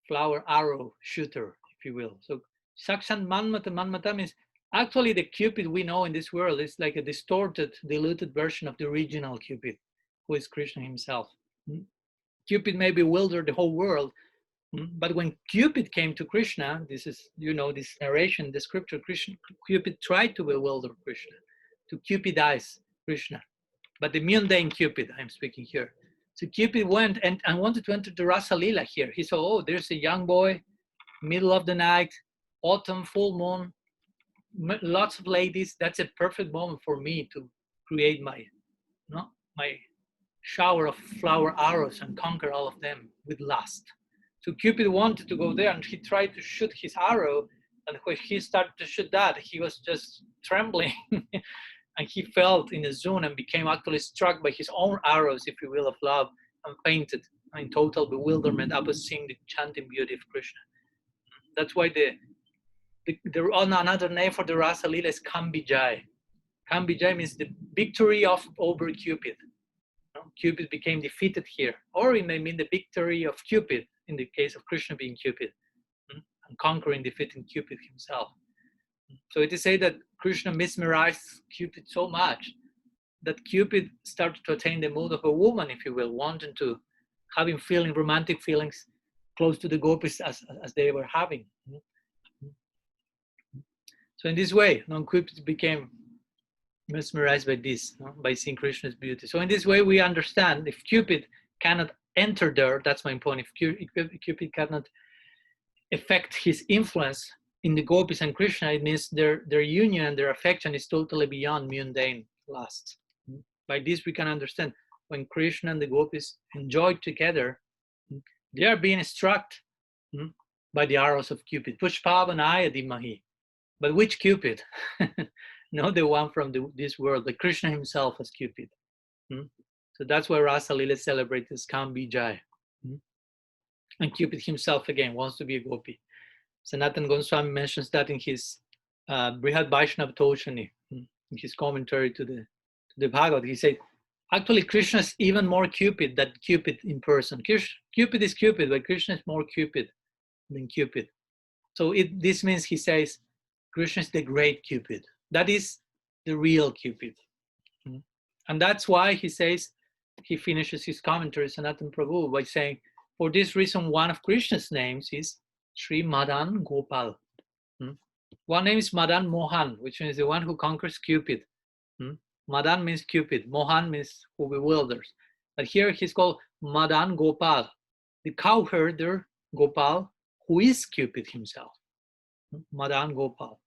flower arrow shooter, if you will. So Sakshan Manmata. Manmata means actually the Cupid we know in this world is like a distorted, diluted version of the original Cupid, who is Krishna himself. Cupid may bewilder the whole world, but when Cupid came to Krishna, this is, this narration, the scripture, Cupid tried to bewilder Krishna, to Cupidize Krishna. But the mundane Cupid, I'm speaking here. So Cupid went and wanted to enter the Rasa Lila here. He saw, oh, there's a young boy, middle of the night, autumn, full moon, lots of ladies. That's a perfect moment for me to create my shower of flower arrows and conquer all of them with lust. So Cupid wanted to go there, and he tried to shoot his arrow. And when he started to shoot that, he was just trembling. And he felt in a zone and became actually struck by his own arrows, if you will, of love, and fainted in total bewilderment after seeing the enchanting beauty of Krishna. That's why another name for the Rasa Lila is Kambijai. Kambijai means the victory over Cupid. Cupid became defeated here, or it may mean the victory of Cupid in the case of Krishna being Cupid, and conquering, defeating Cupid himself. So it is said that Krishna mesmerized Cupid so much that Cupid started to attain the mood of a woman, if you will, wanting to having romantic feelings close to the gopis as they were having. So in this way, Cupid became mesmerized by this, by seeing Krishna's beauty. So in this way, we understand if Cupid cannot enter there, that's my point, if Cupid cannot affect his influence in the gopis and Krishna, it means their union and their affection is totally beyond mundane lust. By this, we can understand when Krishna and the gopis enjoy together, they are being struck by the arrows of Cupid. Pushpavanaya dimahi. But which Cupid? Not the one from this world, but Krishna himself as Cupid. So that's why Rasa Lila celebrates as Kambijai. And Cupid himself, again, wants to be a gopi. Sanatana Goswami mentions that in his Brihad Vaishnava Toshani, in his commentary to the Bhagavad. He said, actually, Krishna is even more Cupid than Cupid in person. Cupid is Cupid, but Krishna is more Cupid than Cupid. So this means, he says, Krishna is the great Cupid. That is the real Cupid. And that's why he says, he finishes his commentary, Sanatana Prabhu, by saying, for this reason, one of Krishna's names is Sri Madan Gopal. One name is Madan Mohan, which means the one who conquers Cupid. Madan means Cupid. Mohan means who bewilders. But here he's called Madan Gopal, the cowherder Gopal, who is Cupid himself. Madan Gopal.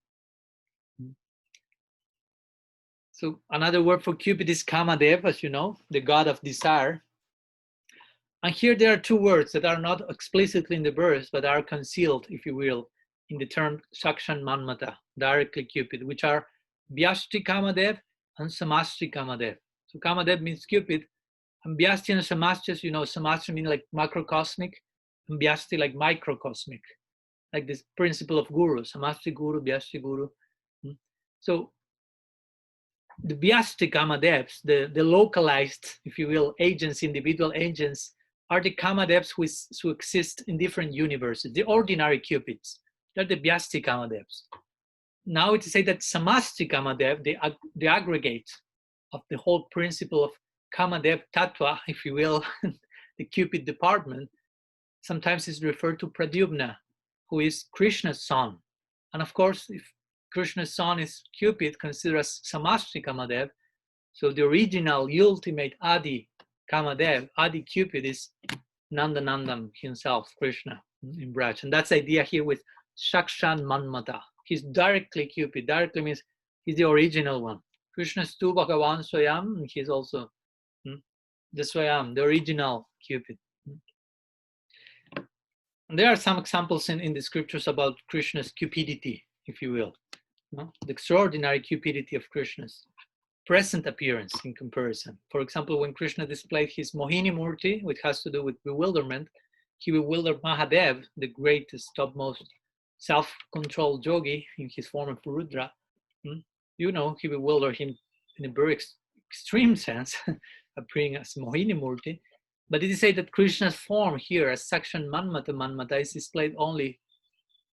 So another word for Cupid is Kamadev, as you know, the god of desire. And here there are two words that are not explicitly in the verse, but are concealed, if you will, in the term Sakshan Manmata, directly Cupid, which are Vyashti Kamadev and Samastri Kamadev. So Kamadev means Cupid, and Vyashti and Samastri, as you know, Samastri means like macrocosmic, and Vyashti like microcosmic, like this principle of guru, Samastri Guru, Vyashti Guru. So the Vyashti Kamadevs, the localized, if you will, agents, individual agents, are the Kamadevs who exist in different universes, the ordinary Cupids. They're the Vyashti Kamadevs. Now it is said that Samastri Kamadev, the aggregate of the whole principle of Kamadev Tattva, if you will, the Cupid department, sometimes is referred to Pradyumna. who is Krishna's son. And of course, if Krishna's son is Cupid, considered as Samashri Kamadev, so the original, ultimate Adi Kamadev, Adi Cupid is Nandanandam himself, Krishna in Braj. And that's the idea here with Shakshan Manmata. He's directly Cupid. Directly means he's the original one. Krishna Stu Bhagavan Swayam, and he's also the Swayam, the original Cupid. And there are some examples in the scriptures about Krishna's cupidity, if you will. The extraordinary cupidity of Krishna's present appearance in comparison. For example, when Krishna displayed his Mohini Murti, which has to do with bewilderment, he bewildered Mahadev, the greatest, topmost self-controlled yogi in his form of Rudra. He bewildered him in a very extreme sense, appearing as Mohini Murti. But it is said that Krishna's form here as Sakshan Manmata is displayed only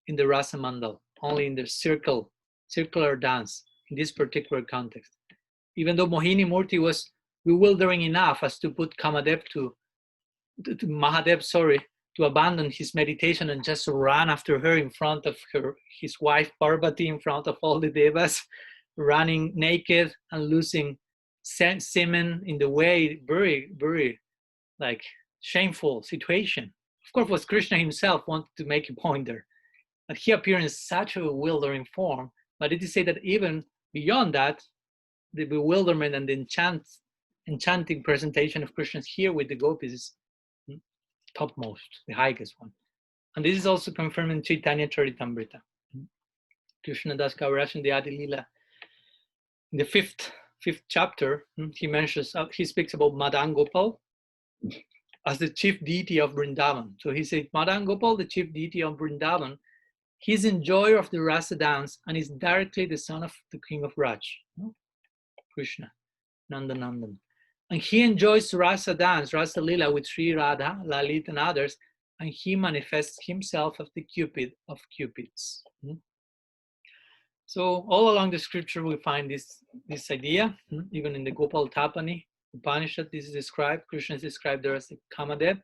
in the Rasa Mandal, only in the circular dance in this particular context. Even though Mohini Murti was bewildering enough as to put Kamadev to Mahadev, to abandon his meditation and just run after her in front of his wife Parvati, in front of all the devas, running naked and losing semen in the way, very, very shameful situation. Of course, was Krishna himself wanted to make a point there. But he appeared in such a bewildering form, but it is said that even beyond that, the bewilderment and the enchanting presentation of Krishna here with the gopis is topmost, the highest one. And this is also confirmed in Chaitanya Charitamrita. Krishna Das Kaviraj in the Adi Lila, in the fifth chapter, he speaks about Madan Gopal as the chief deity of Vrindavan. So he said, Madan Gopal, the chief deity of Vrindavan, he's enjoyer of the Rasa dance and is directly the son of the king of Raj, Krishna, Nandanandam. And he enjoys Rasa dance, Rasa Lila with Sri Radha, Lalit and others, and he manifests himself as the Cupid of Cupids. So all along the scripture we find this idea, even in the Gopal Tapani Upanishad, this is described, Krishna is described there as the Kamadev,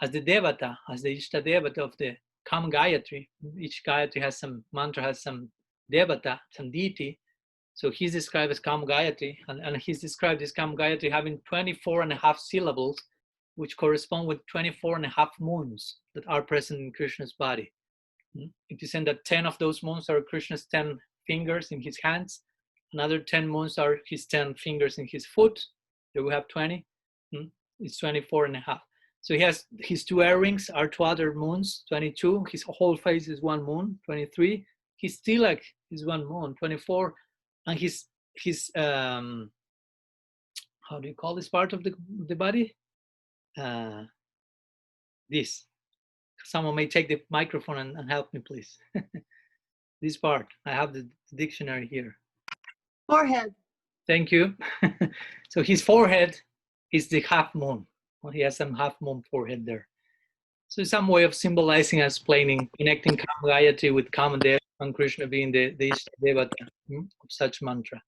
as the Devata, as the Ishta Devata of the Kam Gayatri. Each Gayatri has some mantra, has some Devata, some deity. So he's described as Kam Gayatri, and he's described as Kam Gayatri having 24.5 syllables, which correspond with 24.5 moons that are present in Krishna's body. It is said that 10 of those moons are Krishna's 10 fingers in his hands. Another 10 moons are his 10 fingers in his foot. There we have 20. It's 24.5. So he has his 2 earrings are 2 other moons, 22. His whole face is 1 moon, 23. His tilak is 1 moon, 24. And his how do you call this part of the body? This. Someone may take the microphone and help me, please. This part. I have the dictionary here.
Forehead.
Thank you. So his forehead is the half moon. Well, he has some half moon forehead there. So some way of symbolizing, explaining, connecting Kam Gayatri with Kamadev and Krishna being the Ishta Devata of such mantra.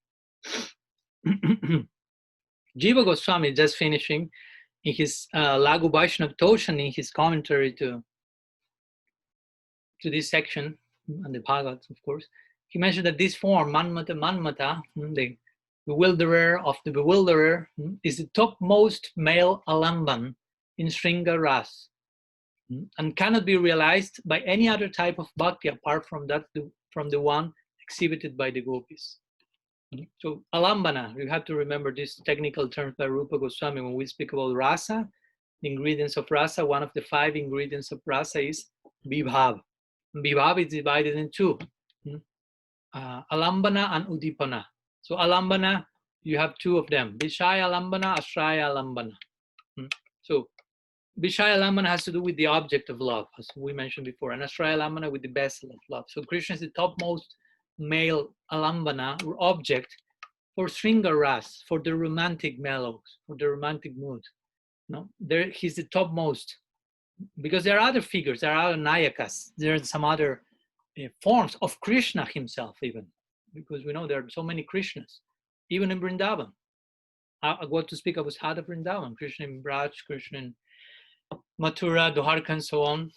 Jiva Goswami, just finishing in his Lagu Vaishnav Toshan, in his commentary to this section, and the Bhagavad, of course, he mentioned that this form, Manmata, the bewilderer of the bewilderer, is the topmost male alamban in Sringa Ras, and cannot be realized by any other type of bhakti apart from the one exhibited by the gopis. So alambana, you have to remember this technical term by Rupa Goswami when we speak about rasa, the ingredients of rasa. One of the 5 ingredients of rasa is vibhav. Vibhav is divided in 2, alambana and udipana. So alambana, you have 2 of them, Vishaya alambana, Ashraya alambana. So Vishaya alambana has to do with the object of love, as we mentioned before, and Ashraya alambana with the vessel of love. So Krishna is the topmost male alambana, or object, for Sringa Ras, for the romantic mellows, for the romantic mood. He's the topmost, because there are other figures, there are other nayakas, there are some other forms of Krishna himself even, because we know there are so many Krishnas, even in Vrindavan. I got to speak about Hadha Vrindavan, Krishna in Braj, Krishna in Mathura, Dwarka, and so on.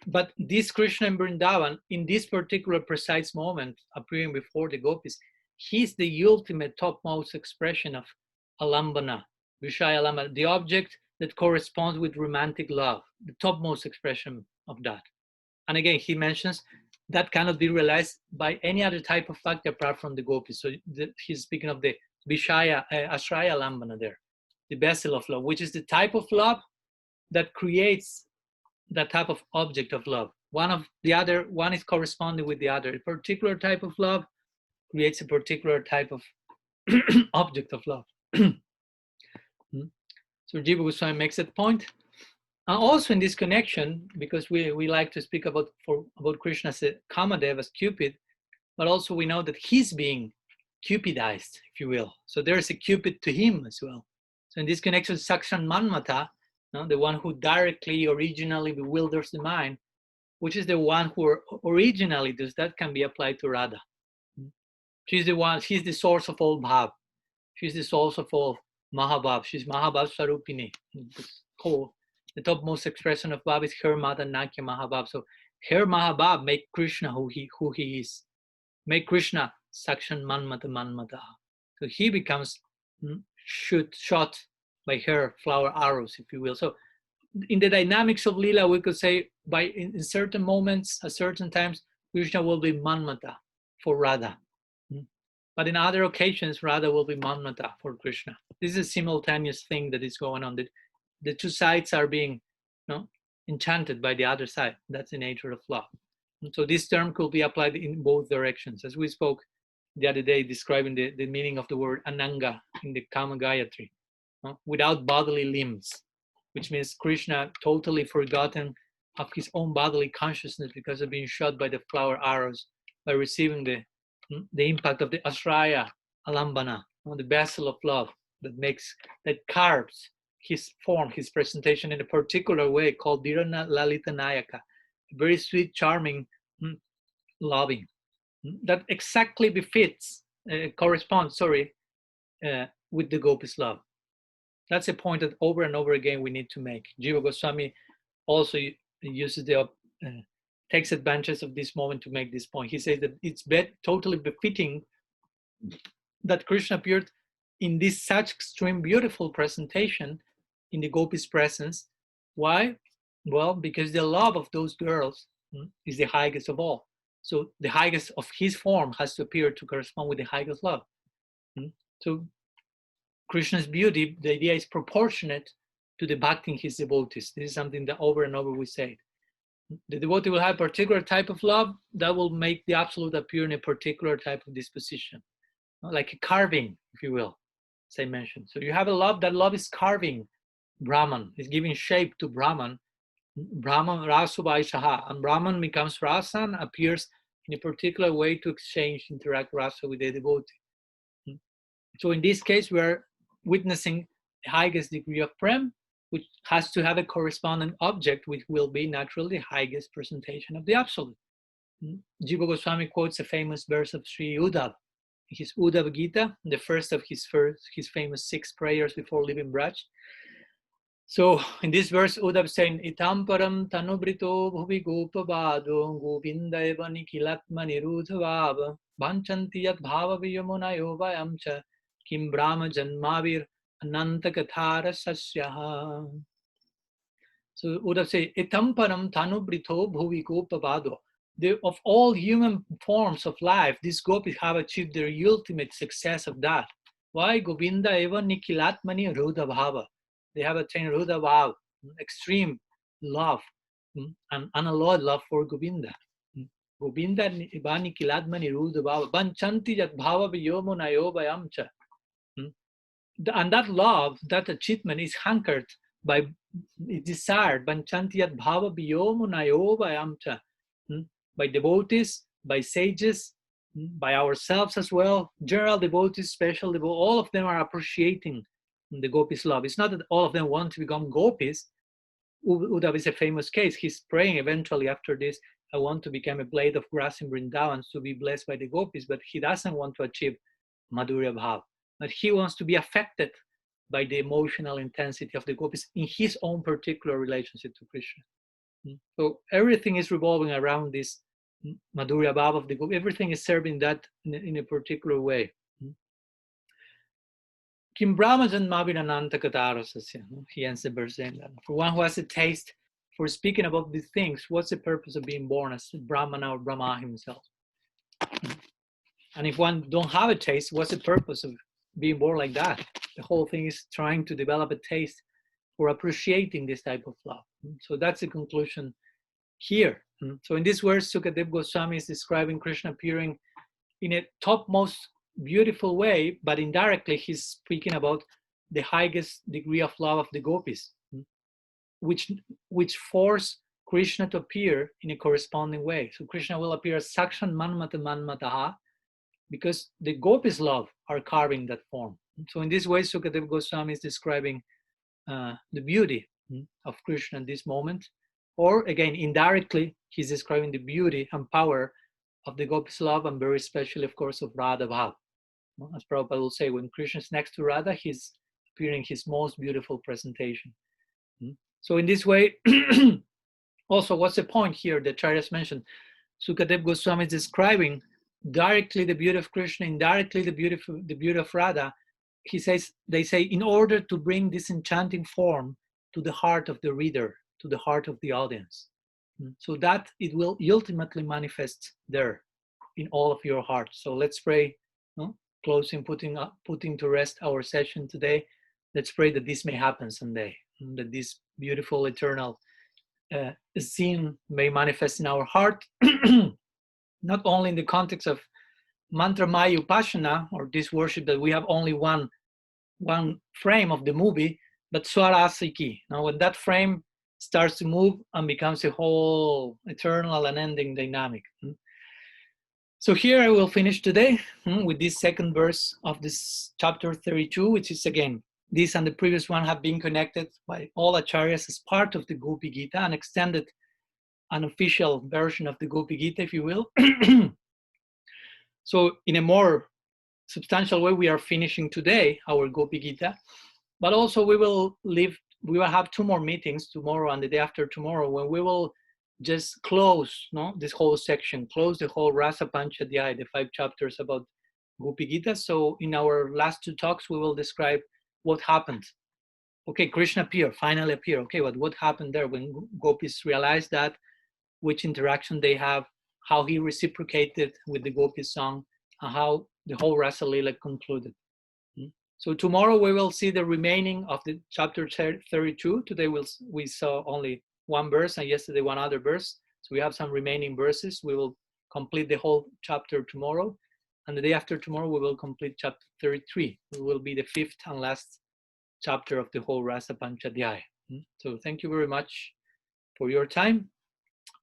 But this Krishna in Vrindavan, in this particular precise moment, appearing before the gopis, he's the ultimate topmost expression of alambana, Vishaya alambana, the object that corresponds with romantic love, the topmost expression of that. And again, he mentions that cannot be realized by any other type of bhakti apart from the gopis. So he's speaking of the Vishaya, Ashraya Lambana there, the vessel of love, which is the type of love that creates that type of object of love. One is corresponding with the other. A particular type of love creates a particular type of object of love. So Jiva Goswami makes that point. Also in this connection, because we like to speak about Krishna as a Kamadev, as Cupid, but also we know that he's being Cupidized, if you will. So there's a Cupid to him as well. So in this connection, Sakshan Manmata, the one who directly, originally bewilders the mind, which is the one who originally does that, can be applied to Radha. She's the source of all bhav. She's the source of all Mahabhav. She's Mahabhav Sarupini. The topmost expression of bhav is her Mata Nakya Mahabhav. So her Mahabhav make Krishna who he is. Make Krishna Sakshan Manmata. So he becomes shot by her flower arrows, if you will. So in the dynamics of Lila, we could say in certain moments, at certain times, Krishna will be Manmata for Radha. But in other occasions, Radha will be Manmata for Krishna. This is a simultaneous thing that is going on. The two sides are being enchanted by the other side. That's the nature of love. And so this term could be applied in both directions. As we spoke the other day, describing the meaning of the word Ananga in the Kama Gayatri, without bodily limbs, which means Krishna totally forgotten of his own bodily consciousness because of being shot by the flower arrows, by receiving the impact of the Ashraya Alambana, the vessel of love that carves his form, his presentation in a particular way called Dhirana Lalita Nayaka, very sweet, charming, loving, that exactly corresponds, with the gopis' love. That's a point that over and over again we need to make. Jiva Goswami also uses takes advantage of this moment to make this point. He says that it's totally befitting that Krishna appeared in this such extreme beautiful presentation in the gopis' presence. Why? Well, because the love of those girls is the highest of all. So the highest of his form has to appear to correspond with the highest love. So Krishna's beauty, the idea is proportionate to the bhakti in his devotees. This is something that over and over we say. The devotee will have a particular type of love that will make the absolute appear in a particular type of disposition, like a carving, if you will, as I mentioned. So you have a love, that love is carving Brahman, is giving shape to Brahman Rasubhaishaha, and Brahman becomes Rasa and appears in a particular way to interact Rasa with the devotee. So in this case, we are witnessing the highest degree of Prem, which has to have a corresponding object, which will be naturally the highest presentation of the Absolute. Jiva Goswami quotes a famous verse of Sri Uddhav, his Uddhav Gita, the first of his famous 6 prayers before leaving Braj. So in this verse, Uddhav is saying, Itam param tanubrito bhuvi gopavado govinda eva nikilatma nirudhavava vanchanti yat bhava viyamunayo vayamcha kim brahma janmavir ananta kathara sasyaha. So Uddhav says, Itam param tanubrito bhuvi gopavado. Of all human forms of life, these gopis have achieved their ultimate success of that. Why? Govinda eva nikilatmani rudhabhava. They have attained Ruda Bhav, extreme love, and unalloyed love for Govinda. Govinda Ivani Kiladmani Ruda Bhava, Banchanti Yat Bhava Viyomo Nayoba Yamcha. And that love, that achievement is hankered by, is desired, Banchanti Yat Bhava Viyomo Nayoba Yamcha, by devotees, by sages, by ourselves as well, general devotees, special devotees, all of them are appreciating the gopis' love. It's not that all of them want to become gopis. Uddhav is a famous case. He's praying eventually after this, I want to become a blade of grass in Vrindavan to be blessed by the gopis, but he doesn't want to achieve Madhurya Bhav. But he wants to be affected by the emotional intensity of the gopis in his own particular relationship to Krishna. So everything is revolving around this Madhurya Bhava of the Gopi. Everything is serving that in a particular way. Kim Brahmajan Mavinananta Katarasasya. He ends the verse saying that. For one who has a taste for speaking about these things, what's the purpose of being born as Brahmana or Brahma himself? And if one don't have a taste, what's the purpose of being born like that? The whole thing is trying to develop a taste for appreciating this type of love. So that's the conclusion here. So in this verse, Sukadeva Goswami is describing Krishna appearing in a topmost beautiful way, but indirectly he's speaking about the highest degree of love of the gopis, which force Krishna to appear in a corresponding way. So Krishna will appear as Sakshan Manmata Manmataha, because the gopis' love are carving that form. So in this way, Sukadeva Goswami is describing the beauty of Krishna in this moment. Or again, indirectly, he's describing the beauty and power of the gopis' love, and very especially, of course, of Radha Bhav. As Prabhupada will say, when Krishna is next to Radha, he's appearing his most beautiful presentation. So in this way, also, what's the point here that Charyas mentioned? Sukadeva Goswami is describing directly the beauty of Krishna, indirectly the beauty of Radha. He says, they say, in order to bring this enchanting form to the heart of the reader, to the heart of the audience, so that it will ultimately manifest there in all of your hearts. So let's pray, closing, putting to rest our session today. Let's pray that this may happen someday, that this beautiful eternal scene may manifest in our heart, not only in the context of mantra maya upasana, or this worship that we have only one frame of the movie, but swarasiki. Now, when that frame starts to move and becomes a whole eternal and ending dynamic. So here I will finish today with this second verse of this chapter 32, which is again, this and the previous one have been connected by all acharyas as part of the Gopi Gita, an extended, an official version of the Gopi Gita, if you will. So in a more substantial way, we are finishing today our Gopi Gita, but also we will have 2 more meetings tomorrow and the day after tomorrow, when we will just close this whole section, close the whole Rasa Panchadhyaya, the 5 chapters about Gopi Gita. So in our last 2 talks, we will describe what happened. Okay, Krishna finally appeared. Okay, but what happened there when gopis realized that, which interaction they have, how he reciprocated with the gopi song, and how the whole Rasa Lila concluded. So tomorrow we will see the remaining of the chapter 32. Today we saw only 1 verse, and yesterday 1 other verse. So we have some remaining verses. We will complete the whole chapter tomorrow. And the day after tomorrow, we will complete chapter 33. It will be the 5th and last chapter of the whole Rasa Panchadhyaya. So thank you very much for your time.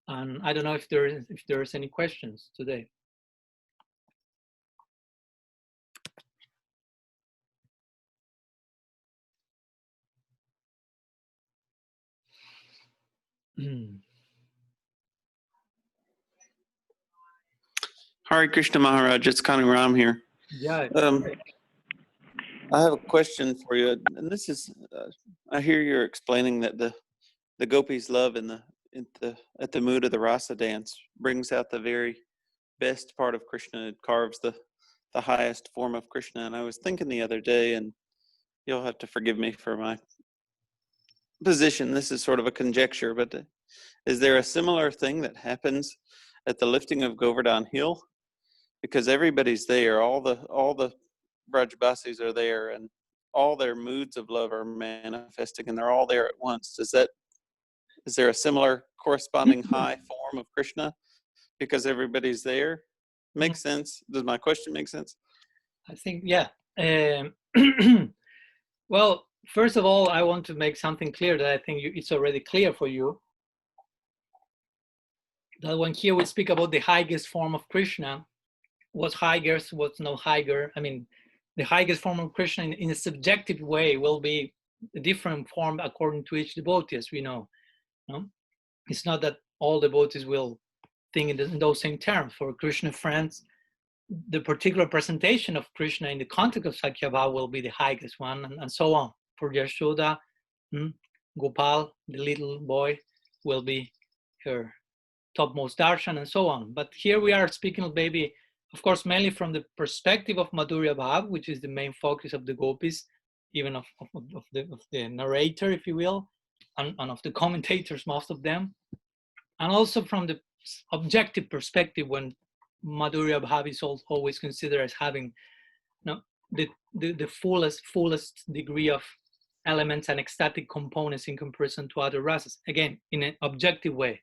And I don't know if there's any questions today.
Hare Krishna Maharaj, it's Kanu Ram here.
Yeah.
I have a question for you, and this is, I hear you're explaining that the gopis' love at the mood of the rasa dance brings out the very best part of Krishna. It carves the highest form of Krishna. And I was thinking the other day, and you'll have to forgive me for my position. This is sort of a conjecture, but is there a similar thing that happens at the lifting of Govardhan Hill? Because everybody's there, all the Brajbasis are there, and all their moods of love are manifesting, and they're all there at once. Is there a similar corresponding high form of Krishna because everybody's there? Makes sense? Does my question make sense?
I think, yeah. Well, first of all, I want to make something clear that I think it's already clear for you. That when here we speak about the highest form of Krishna, what's higher, what's no higher. I mean, the highest form of Krishna in a subjective way will be a different form according to each devotee, as we know. It's not that all devotees will think in those same terms. For Krishna friends, the particular presentation of Krishna in the context of Sakyabhava will be the highest one, and so on. For Yashoda, Gopal, the little boy, will be her topmost darshan and so on. But here we are speaking maybe, of course, mainly from the perspective of Madhurya Bhav, which is the main focus of the gopis, even of the narrator, if you will, and of the commentators, most of them. And also from the objective perspective, when Madhurya Bhav is always considered as having, you know, the fullest degree of elements and ecstatic components in comparison to other rasas. Again, in an objective way.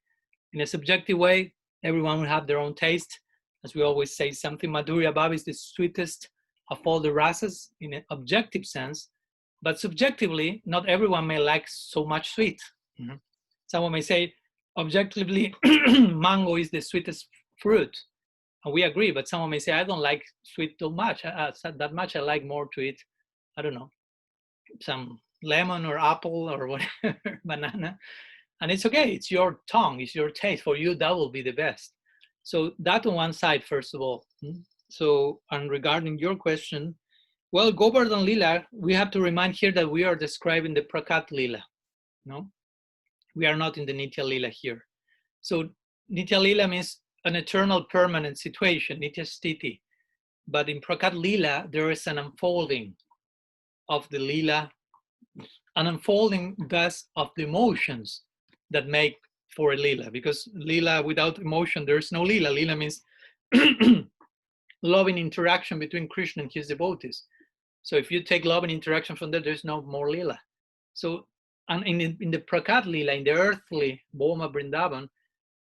In a subjective way, everyone will have their own taste. As we always say, something Madhurya Bhav is the sweetest of all the rasas in an objective sense, but subjectively, not everyone may like so much sweet. Mm-hmm. Someone may say, objectively, mango is the sweetest fruit. And we agree, but someone may say, I don't like sweet too much, that much. I like more to eat, I don't know, some lemon or apple or whatever, banana. And it's okay, it's your tongue, it's your taste. For you, that will be the best. So that on one side, first of all. So, and regarding your question, well, Govardhan Lila, we have to remind here that we are describing the Prakat Lila, no? We are not in the Nitya Lila here. So Nitya Lila means an eternal permanent situation, Nitya Sthiti. But in Prakat Lila, there is an unfolding of the Lila, an unfolding thus of the emotions that make for a Lila, because Lila without emotion, there is no Lila. Lila means loving interaction between Krishna and his devotees. So if you take love and interaction from there, there's no more Lila. So, and in the Prakat Lila, in the earthly Boma Vrindavan,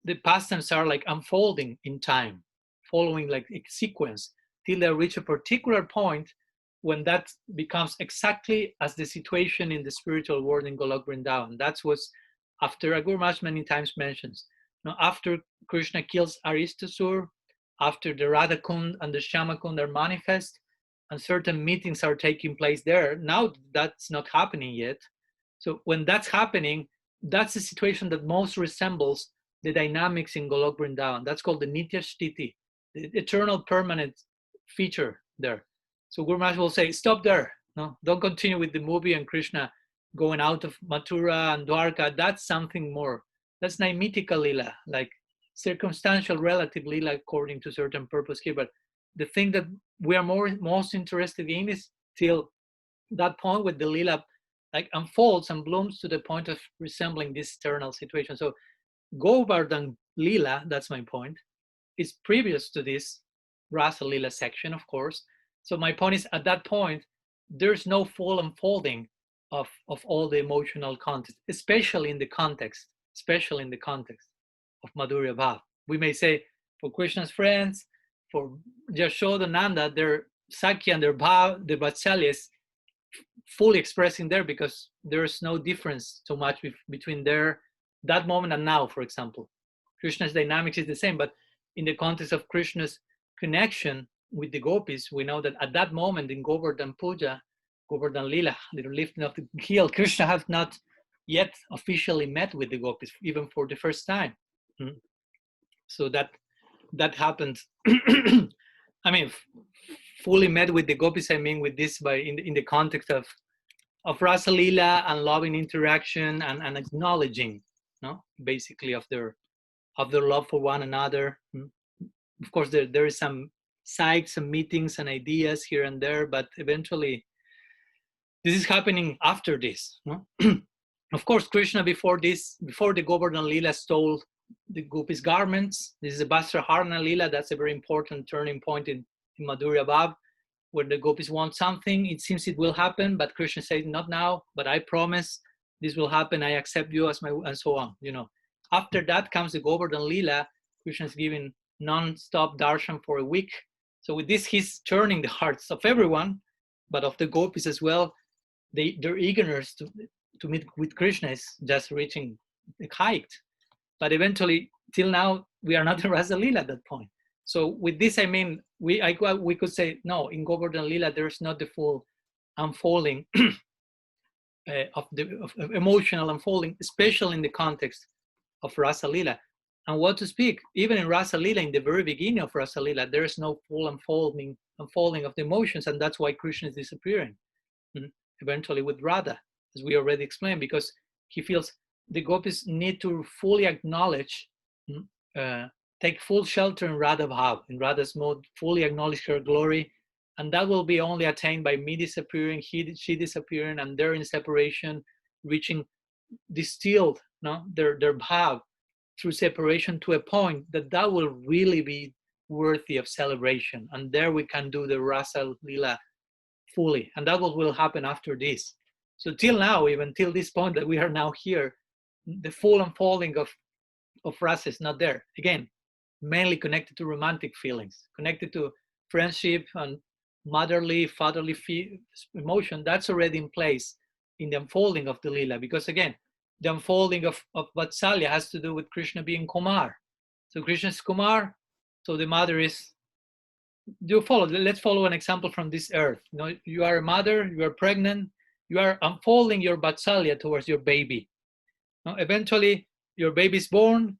the pastimes are like unfolding in time, following like a sequence till they reach a particular point when that becomes exactly as the situation in the spiritual world in Golok Vrindavan. That's what's after Agur Maharaj many times mentions. Now, after Krishna kills Aristasur, after the Radha Kund and the Shama Kund are manifest, and certain meetings are taking place there. Now that's not happening yet. So when that's happening, that's the situation that most resembles the dynamics in Golok Vrindavan. That's called the Nitya Sthiti, the eternal permanent feature there. So Guru Maharaj will say, stop there. No, don't continue with the movie and Krishna going out of Mathura and Dwarka. That's something more. That's Naimitika Lila, like circumstantial relative Lila according to certain purpose here. But the thing that we are most interested in is till that point where the Lila like unfolds and blooms to the point of resembling this eternal situation. So Govardhan Lila, that's my point, is previous to this Rasa Lila section, of course. So my point is, at that point, there's no full unfolding of all the emotional context, especially in the context of Madhurya Bhav. We may say, for Krishna's friends, for Yashoda Nanda, their Sakya and their Bhav, the Vatsalya is fully expressing there because there's no difference so much between that moment and now, for example. Krishna's dynamics is the same, but in the context of Krishna's connection with the gopis, we know that at that moment in Govardhan Puja, Govardhan Lila, the lifting of the heel, Krishna has not yet officially met with the gopis, even for the first time. So that happened. I mean, fully met with the gopis, I mean with this by in the context of Rasa Lila and loving interaction and acknowledging, no, basically of their love for one another. Of course, there is some sites, some meetings and ideas here and there, but eventually this is happening after this. No? Of course, Krishna before the Govardhan Lila stole the gopis' garments. This is a Vastraharana Lila. That's a very important turning point in Madhurya Bhav, where the gopis want something. It seems it will happen, but Krishna says, not now, but I promise this will happen. I accept you as my, and so on. You know, after that comes the Govardhan Lila. Krishna is giving non-stop darshan for a week. So with this, he's turning the hearts of everyone, but of the gopis as well. Their eagerness to meet with Krishna is just reaching the height. But eventually, till now, we are not in Rasa Lila at that point. So with this, I mean, we could say, no, in Govardhan Lila, there's not the full unfolding of emotional unfolding, especially in the context of Rasa Lila. And what to speak, even in Rasa Lila, in the very beginning of Rasa Lila, there is no full unfolding of the emotions, and that's why Krishna is disappearing eventually with Radha, as we already explained, because he feels, the gopis need to fully acknowledge, take full shelter in Radha Bhav, in Radha's mode, fully acknowledge her glory, and that will be only attained by me disappearing, she disappearing, and they're in separation, reaching distilled, their bhav through separation to a point that will really be worthy of celebration. And there we can do the Rasa Lila fully, and that will happen after this. So till now, even till this point that we are now here, the full unfolding of Rasa is not there. Again, mainly connected to romantic feelings, connected to friendship and motherly, fatherly emotion. That's already in place in the unfolding of the Lila, because again, the unfolding of Vatsalya has to do with Krishna being Kumar. So Krishna is Kumar, so the mother is, let's follow an example from this earth. You are a mother, you are pregnant, you are unfolding your Vatsalya towards your baby. Eventually, your baby is born,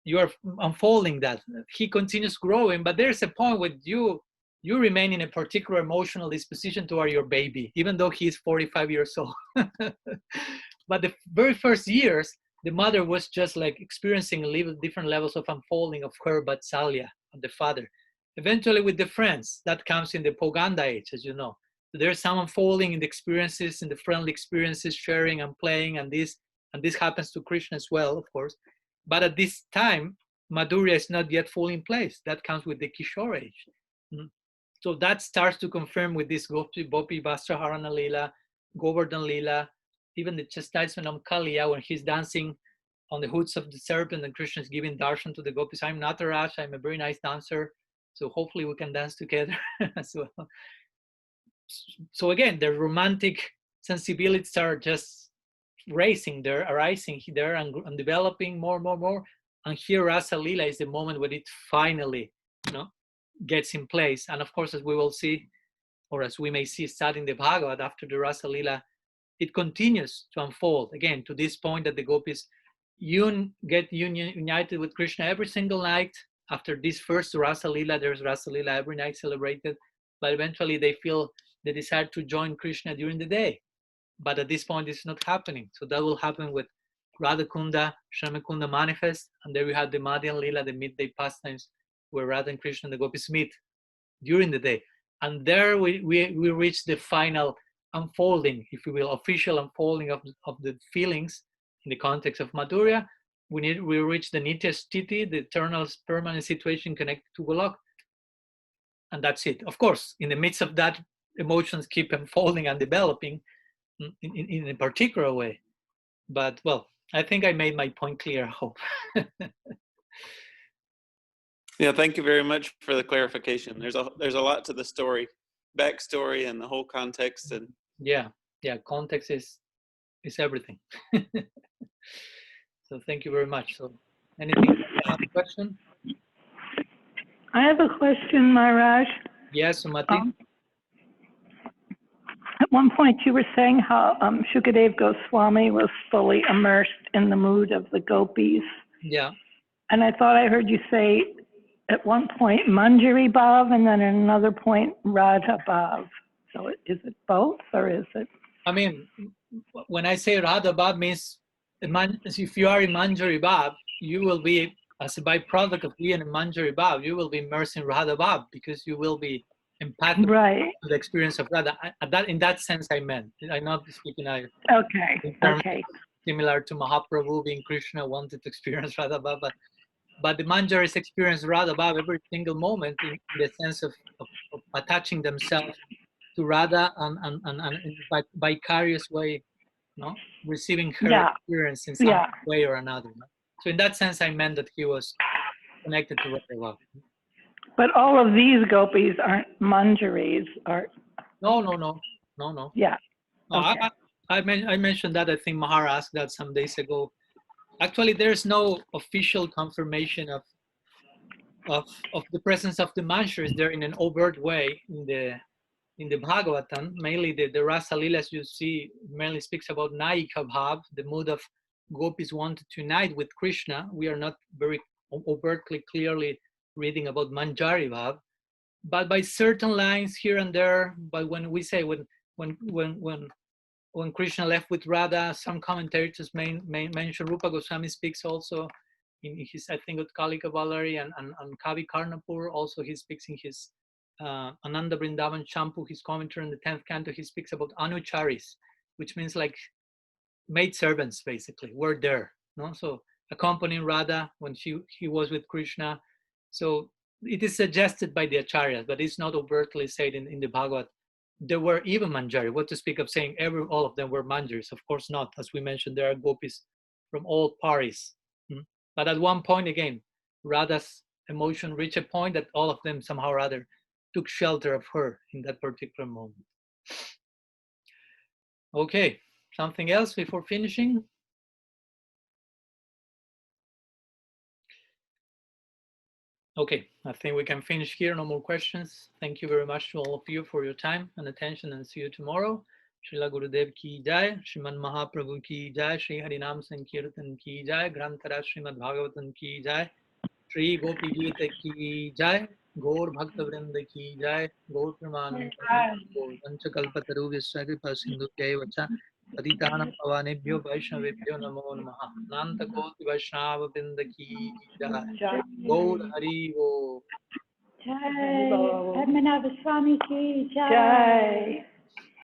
you are unfolding that. He continues growing, but there's a point where you remain in a particular emotional disposition toward your baby, even though he's 45 years old. But the very first years, the mother was just like experiencing different levels of unfolding of her Vatsalya, of the father. Eventually with the friends, that comes in the Poganda age, as you know. So there's some unfolding in the experiences, in the friendly experiences, sharing and playing, and this happens to Krishna as well, of course. But at this time, Madhurya is not yet fully in place. That comes with the Kishore age. So that starts to confirm with this Gopi Vastraharana Lila, Govardhan Lila, even the chastisement of Kaliya when he's dancing on the hoods of the serpent and Krishna is giving darshan to the gopis. I'm Nataraj, I'm a very nice dancer, so hopefully we can dance together as well. So again, the romantic sensibilities are just arising there and developing more. And here Rasa Lila is the moment when it finally, gets in place. And of course, as we will see, or as we may see starting the Bhagavad after the Rasa Lila, it continues to unfold again to this point that the gopis get united with Krishna every single night. After this first Rasa Lila, there's Rasa Lila every night celebrated, but eventually they feel the desire to join Krishna during the day. But at this point, it's not happening. So that will happen with Radha Kunda, Shramakunda manifest, and there we have the Madhyan Lila, the midday pastimes, where Radha and Krishna and the gopis meet during the day. And there we reach the final unfolding, if you will, official unfolding of the feelings in the context of Madhurya. We reach the Nitya Sthiti, the eternal permanent situation connected to Golok. And that's it. Of course, in the midst of that, emotions keep unfolding and developing in a particular way. But well, I think I made my point clear, I hope.
Yeah, thank you very much for the clarification. There's a lot to the story, backstory, and the whole context. And
yeah, context is everything. So thank you very much. So anything, another question?
I have a question, Maharaj.
Yes, Sumati.
At one point you were saying how Shukadev Goswami was fully immersed in the mood of the gopis.
Yeah.
And I thought I heard you say at one point Manjari Bhav and then at another point Radha Bhav. So is it both or is it?
I mean, when I say Radha Bhav means if you are in Manjari Bhav, you will be, as a byproduct of being in Manjari Bhav, you will be immersed in Radha Bhav because you will be empathic to the experience of Radha. In that sense, I meant. I'm not speaking
Okay.
Similar to Mahaprabhu being Krishna wanted to experience Radha Bhav, but the Manjaris experience Radha Bhav every single moment in the sense of attaching themselves to Radha and in a vicarious way, receiving her experience in some way or another. So in that sense, I meant that he was connected to Radha Bhav.
But all of these gopis aren't Manjaris, or?
No.
Yeah.
No,
okay.
I mentioned that. I think Mahar asked that some days ago. Actually, there's no official confirmation of the presence of the Manjaris there in an overt way in the Bhagavatam. Mainly the Rasa Lilas you see mainly speaks about Naika Bhav, the mood of gopis wanted to unite with Krishna. We are not very overtly clearly reading about Manjari Bhav, but by certain lines here and there. But when we say when when Krishna left with Radha, some commentators mention Rupa Goswami speaks also in his, I think, Utkalika Valari and Kavi Karnapur. Also, he speaks in his Ananda Vrindavan Champu, his commentary in the 10th canto. He speaks about Anucharis, which means like maid servants, basically, were there. No? So accompanying Radha when he was with Krishna. So it is suggested by the Acharyas, but it's not overtly said in the Bhagavad. There were even Manjari. What to speak of saying all of them were Manjaris? Of course not. As we mentioned, there are gopis from all parties. But at one point, again, Radha's emotion reached a point that all of them somehow or other took shelter of her in that particular moment. Okay, something else before finishing? Okay, I think we can finish here. No more questions. Thank you very much to all of you for your time and attention, and see you tomorrow. Srila Gurudev ki jai, Shriman Mahaprabhu ki jai, Shri Harinam Sankirtan ki jai, Grantara Srimad Bhagavatam ki jai, Shri Gopi Gita ki jai, Gaur Bhakta Vrinda ki jai, Gaur Pramanam Panchakalpataru Visakripa Sindhu Vacha, Patitanam Pavanebhyo Vaishnavebhyo Namo Namaha, Nanta Koti Vaishnava Vrinda ki jai, Gaur Hari Ho.
Jai Padmanabha Swami ki jai.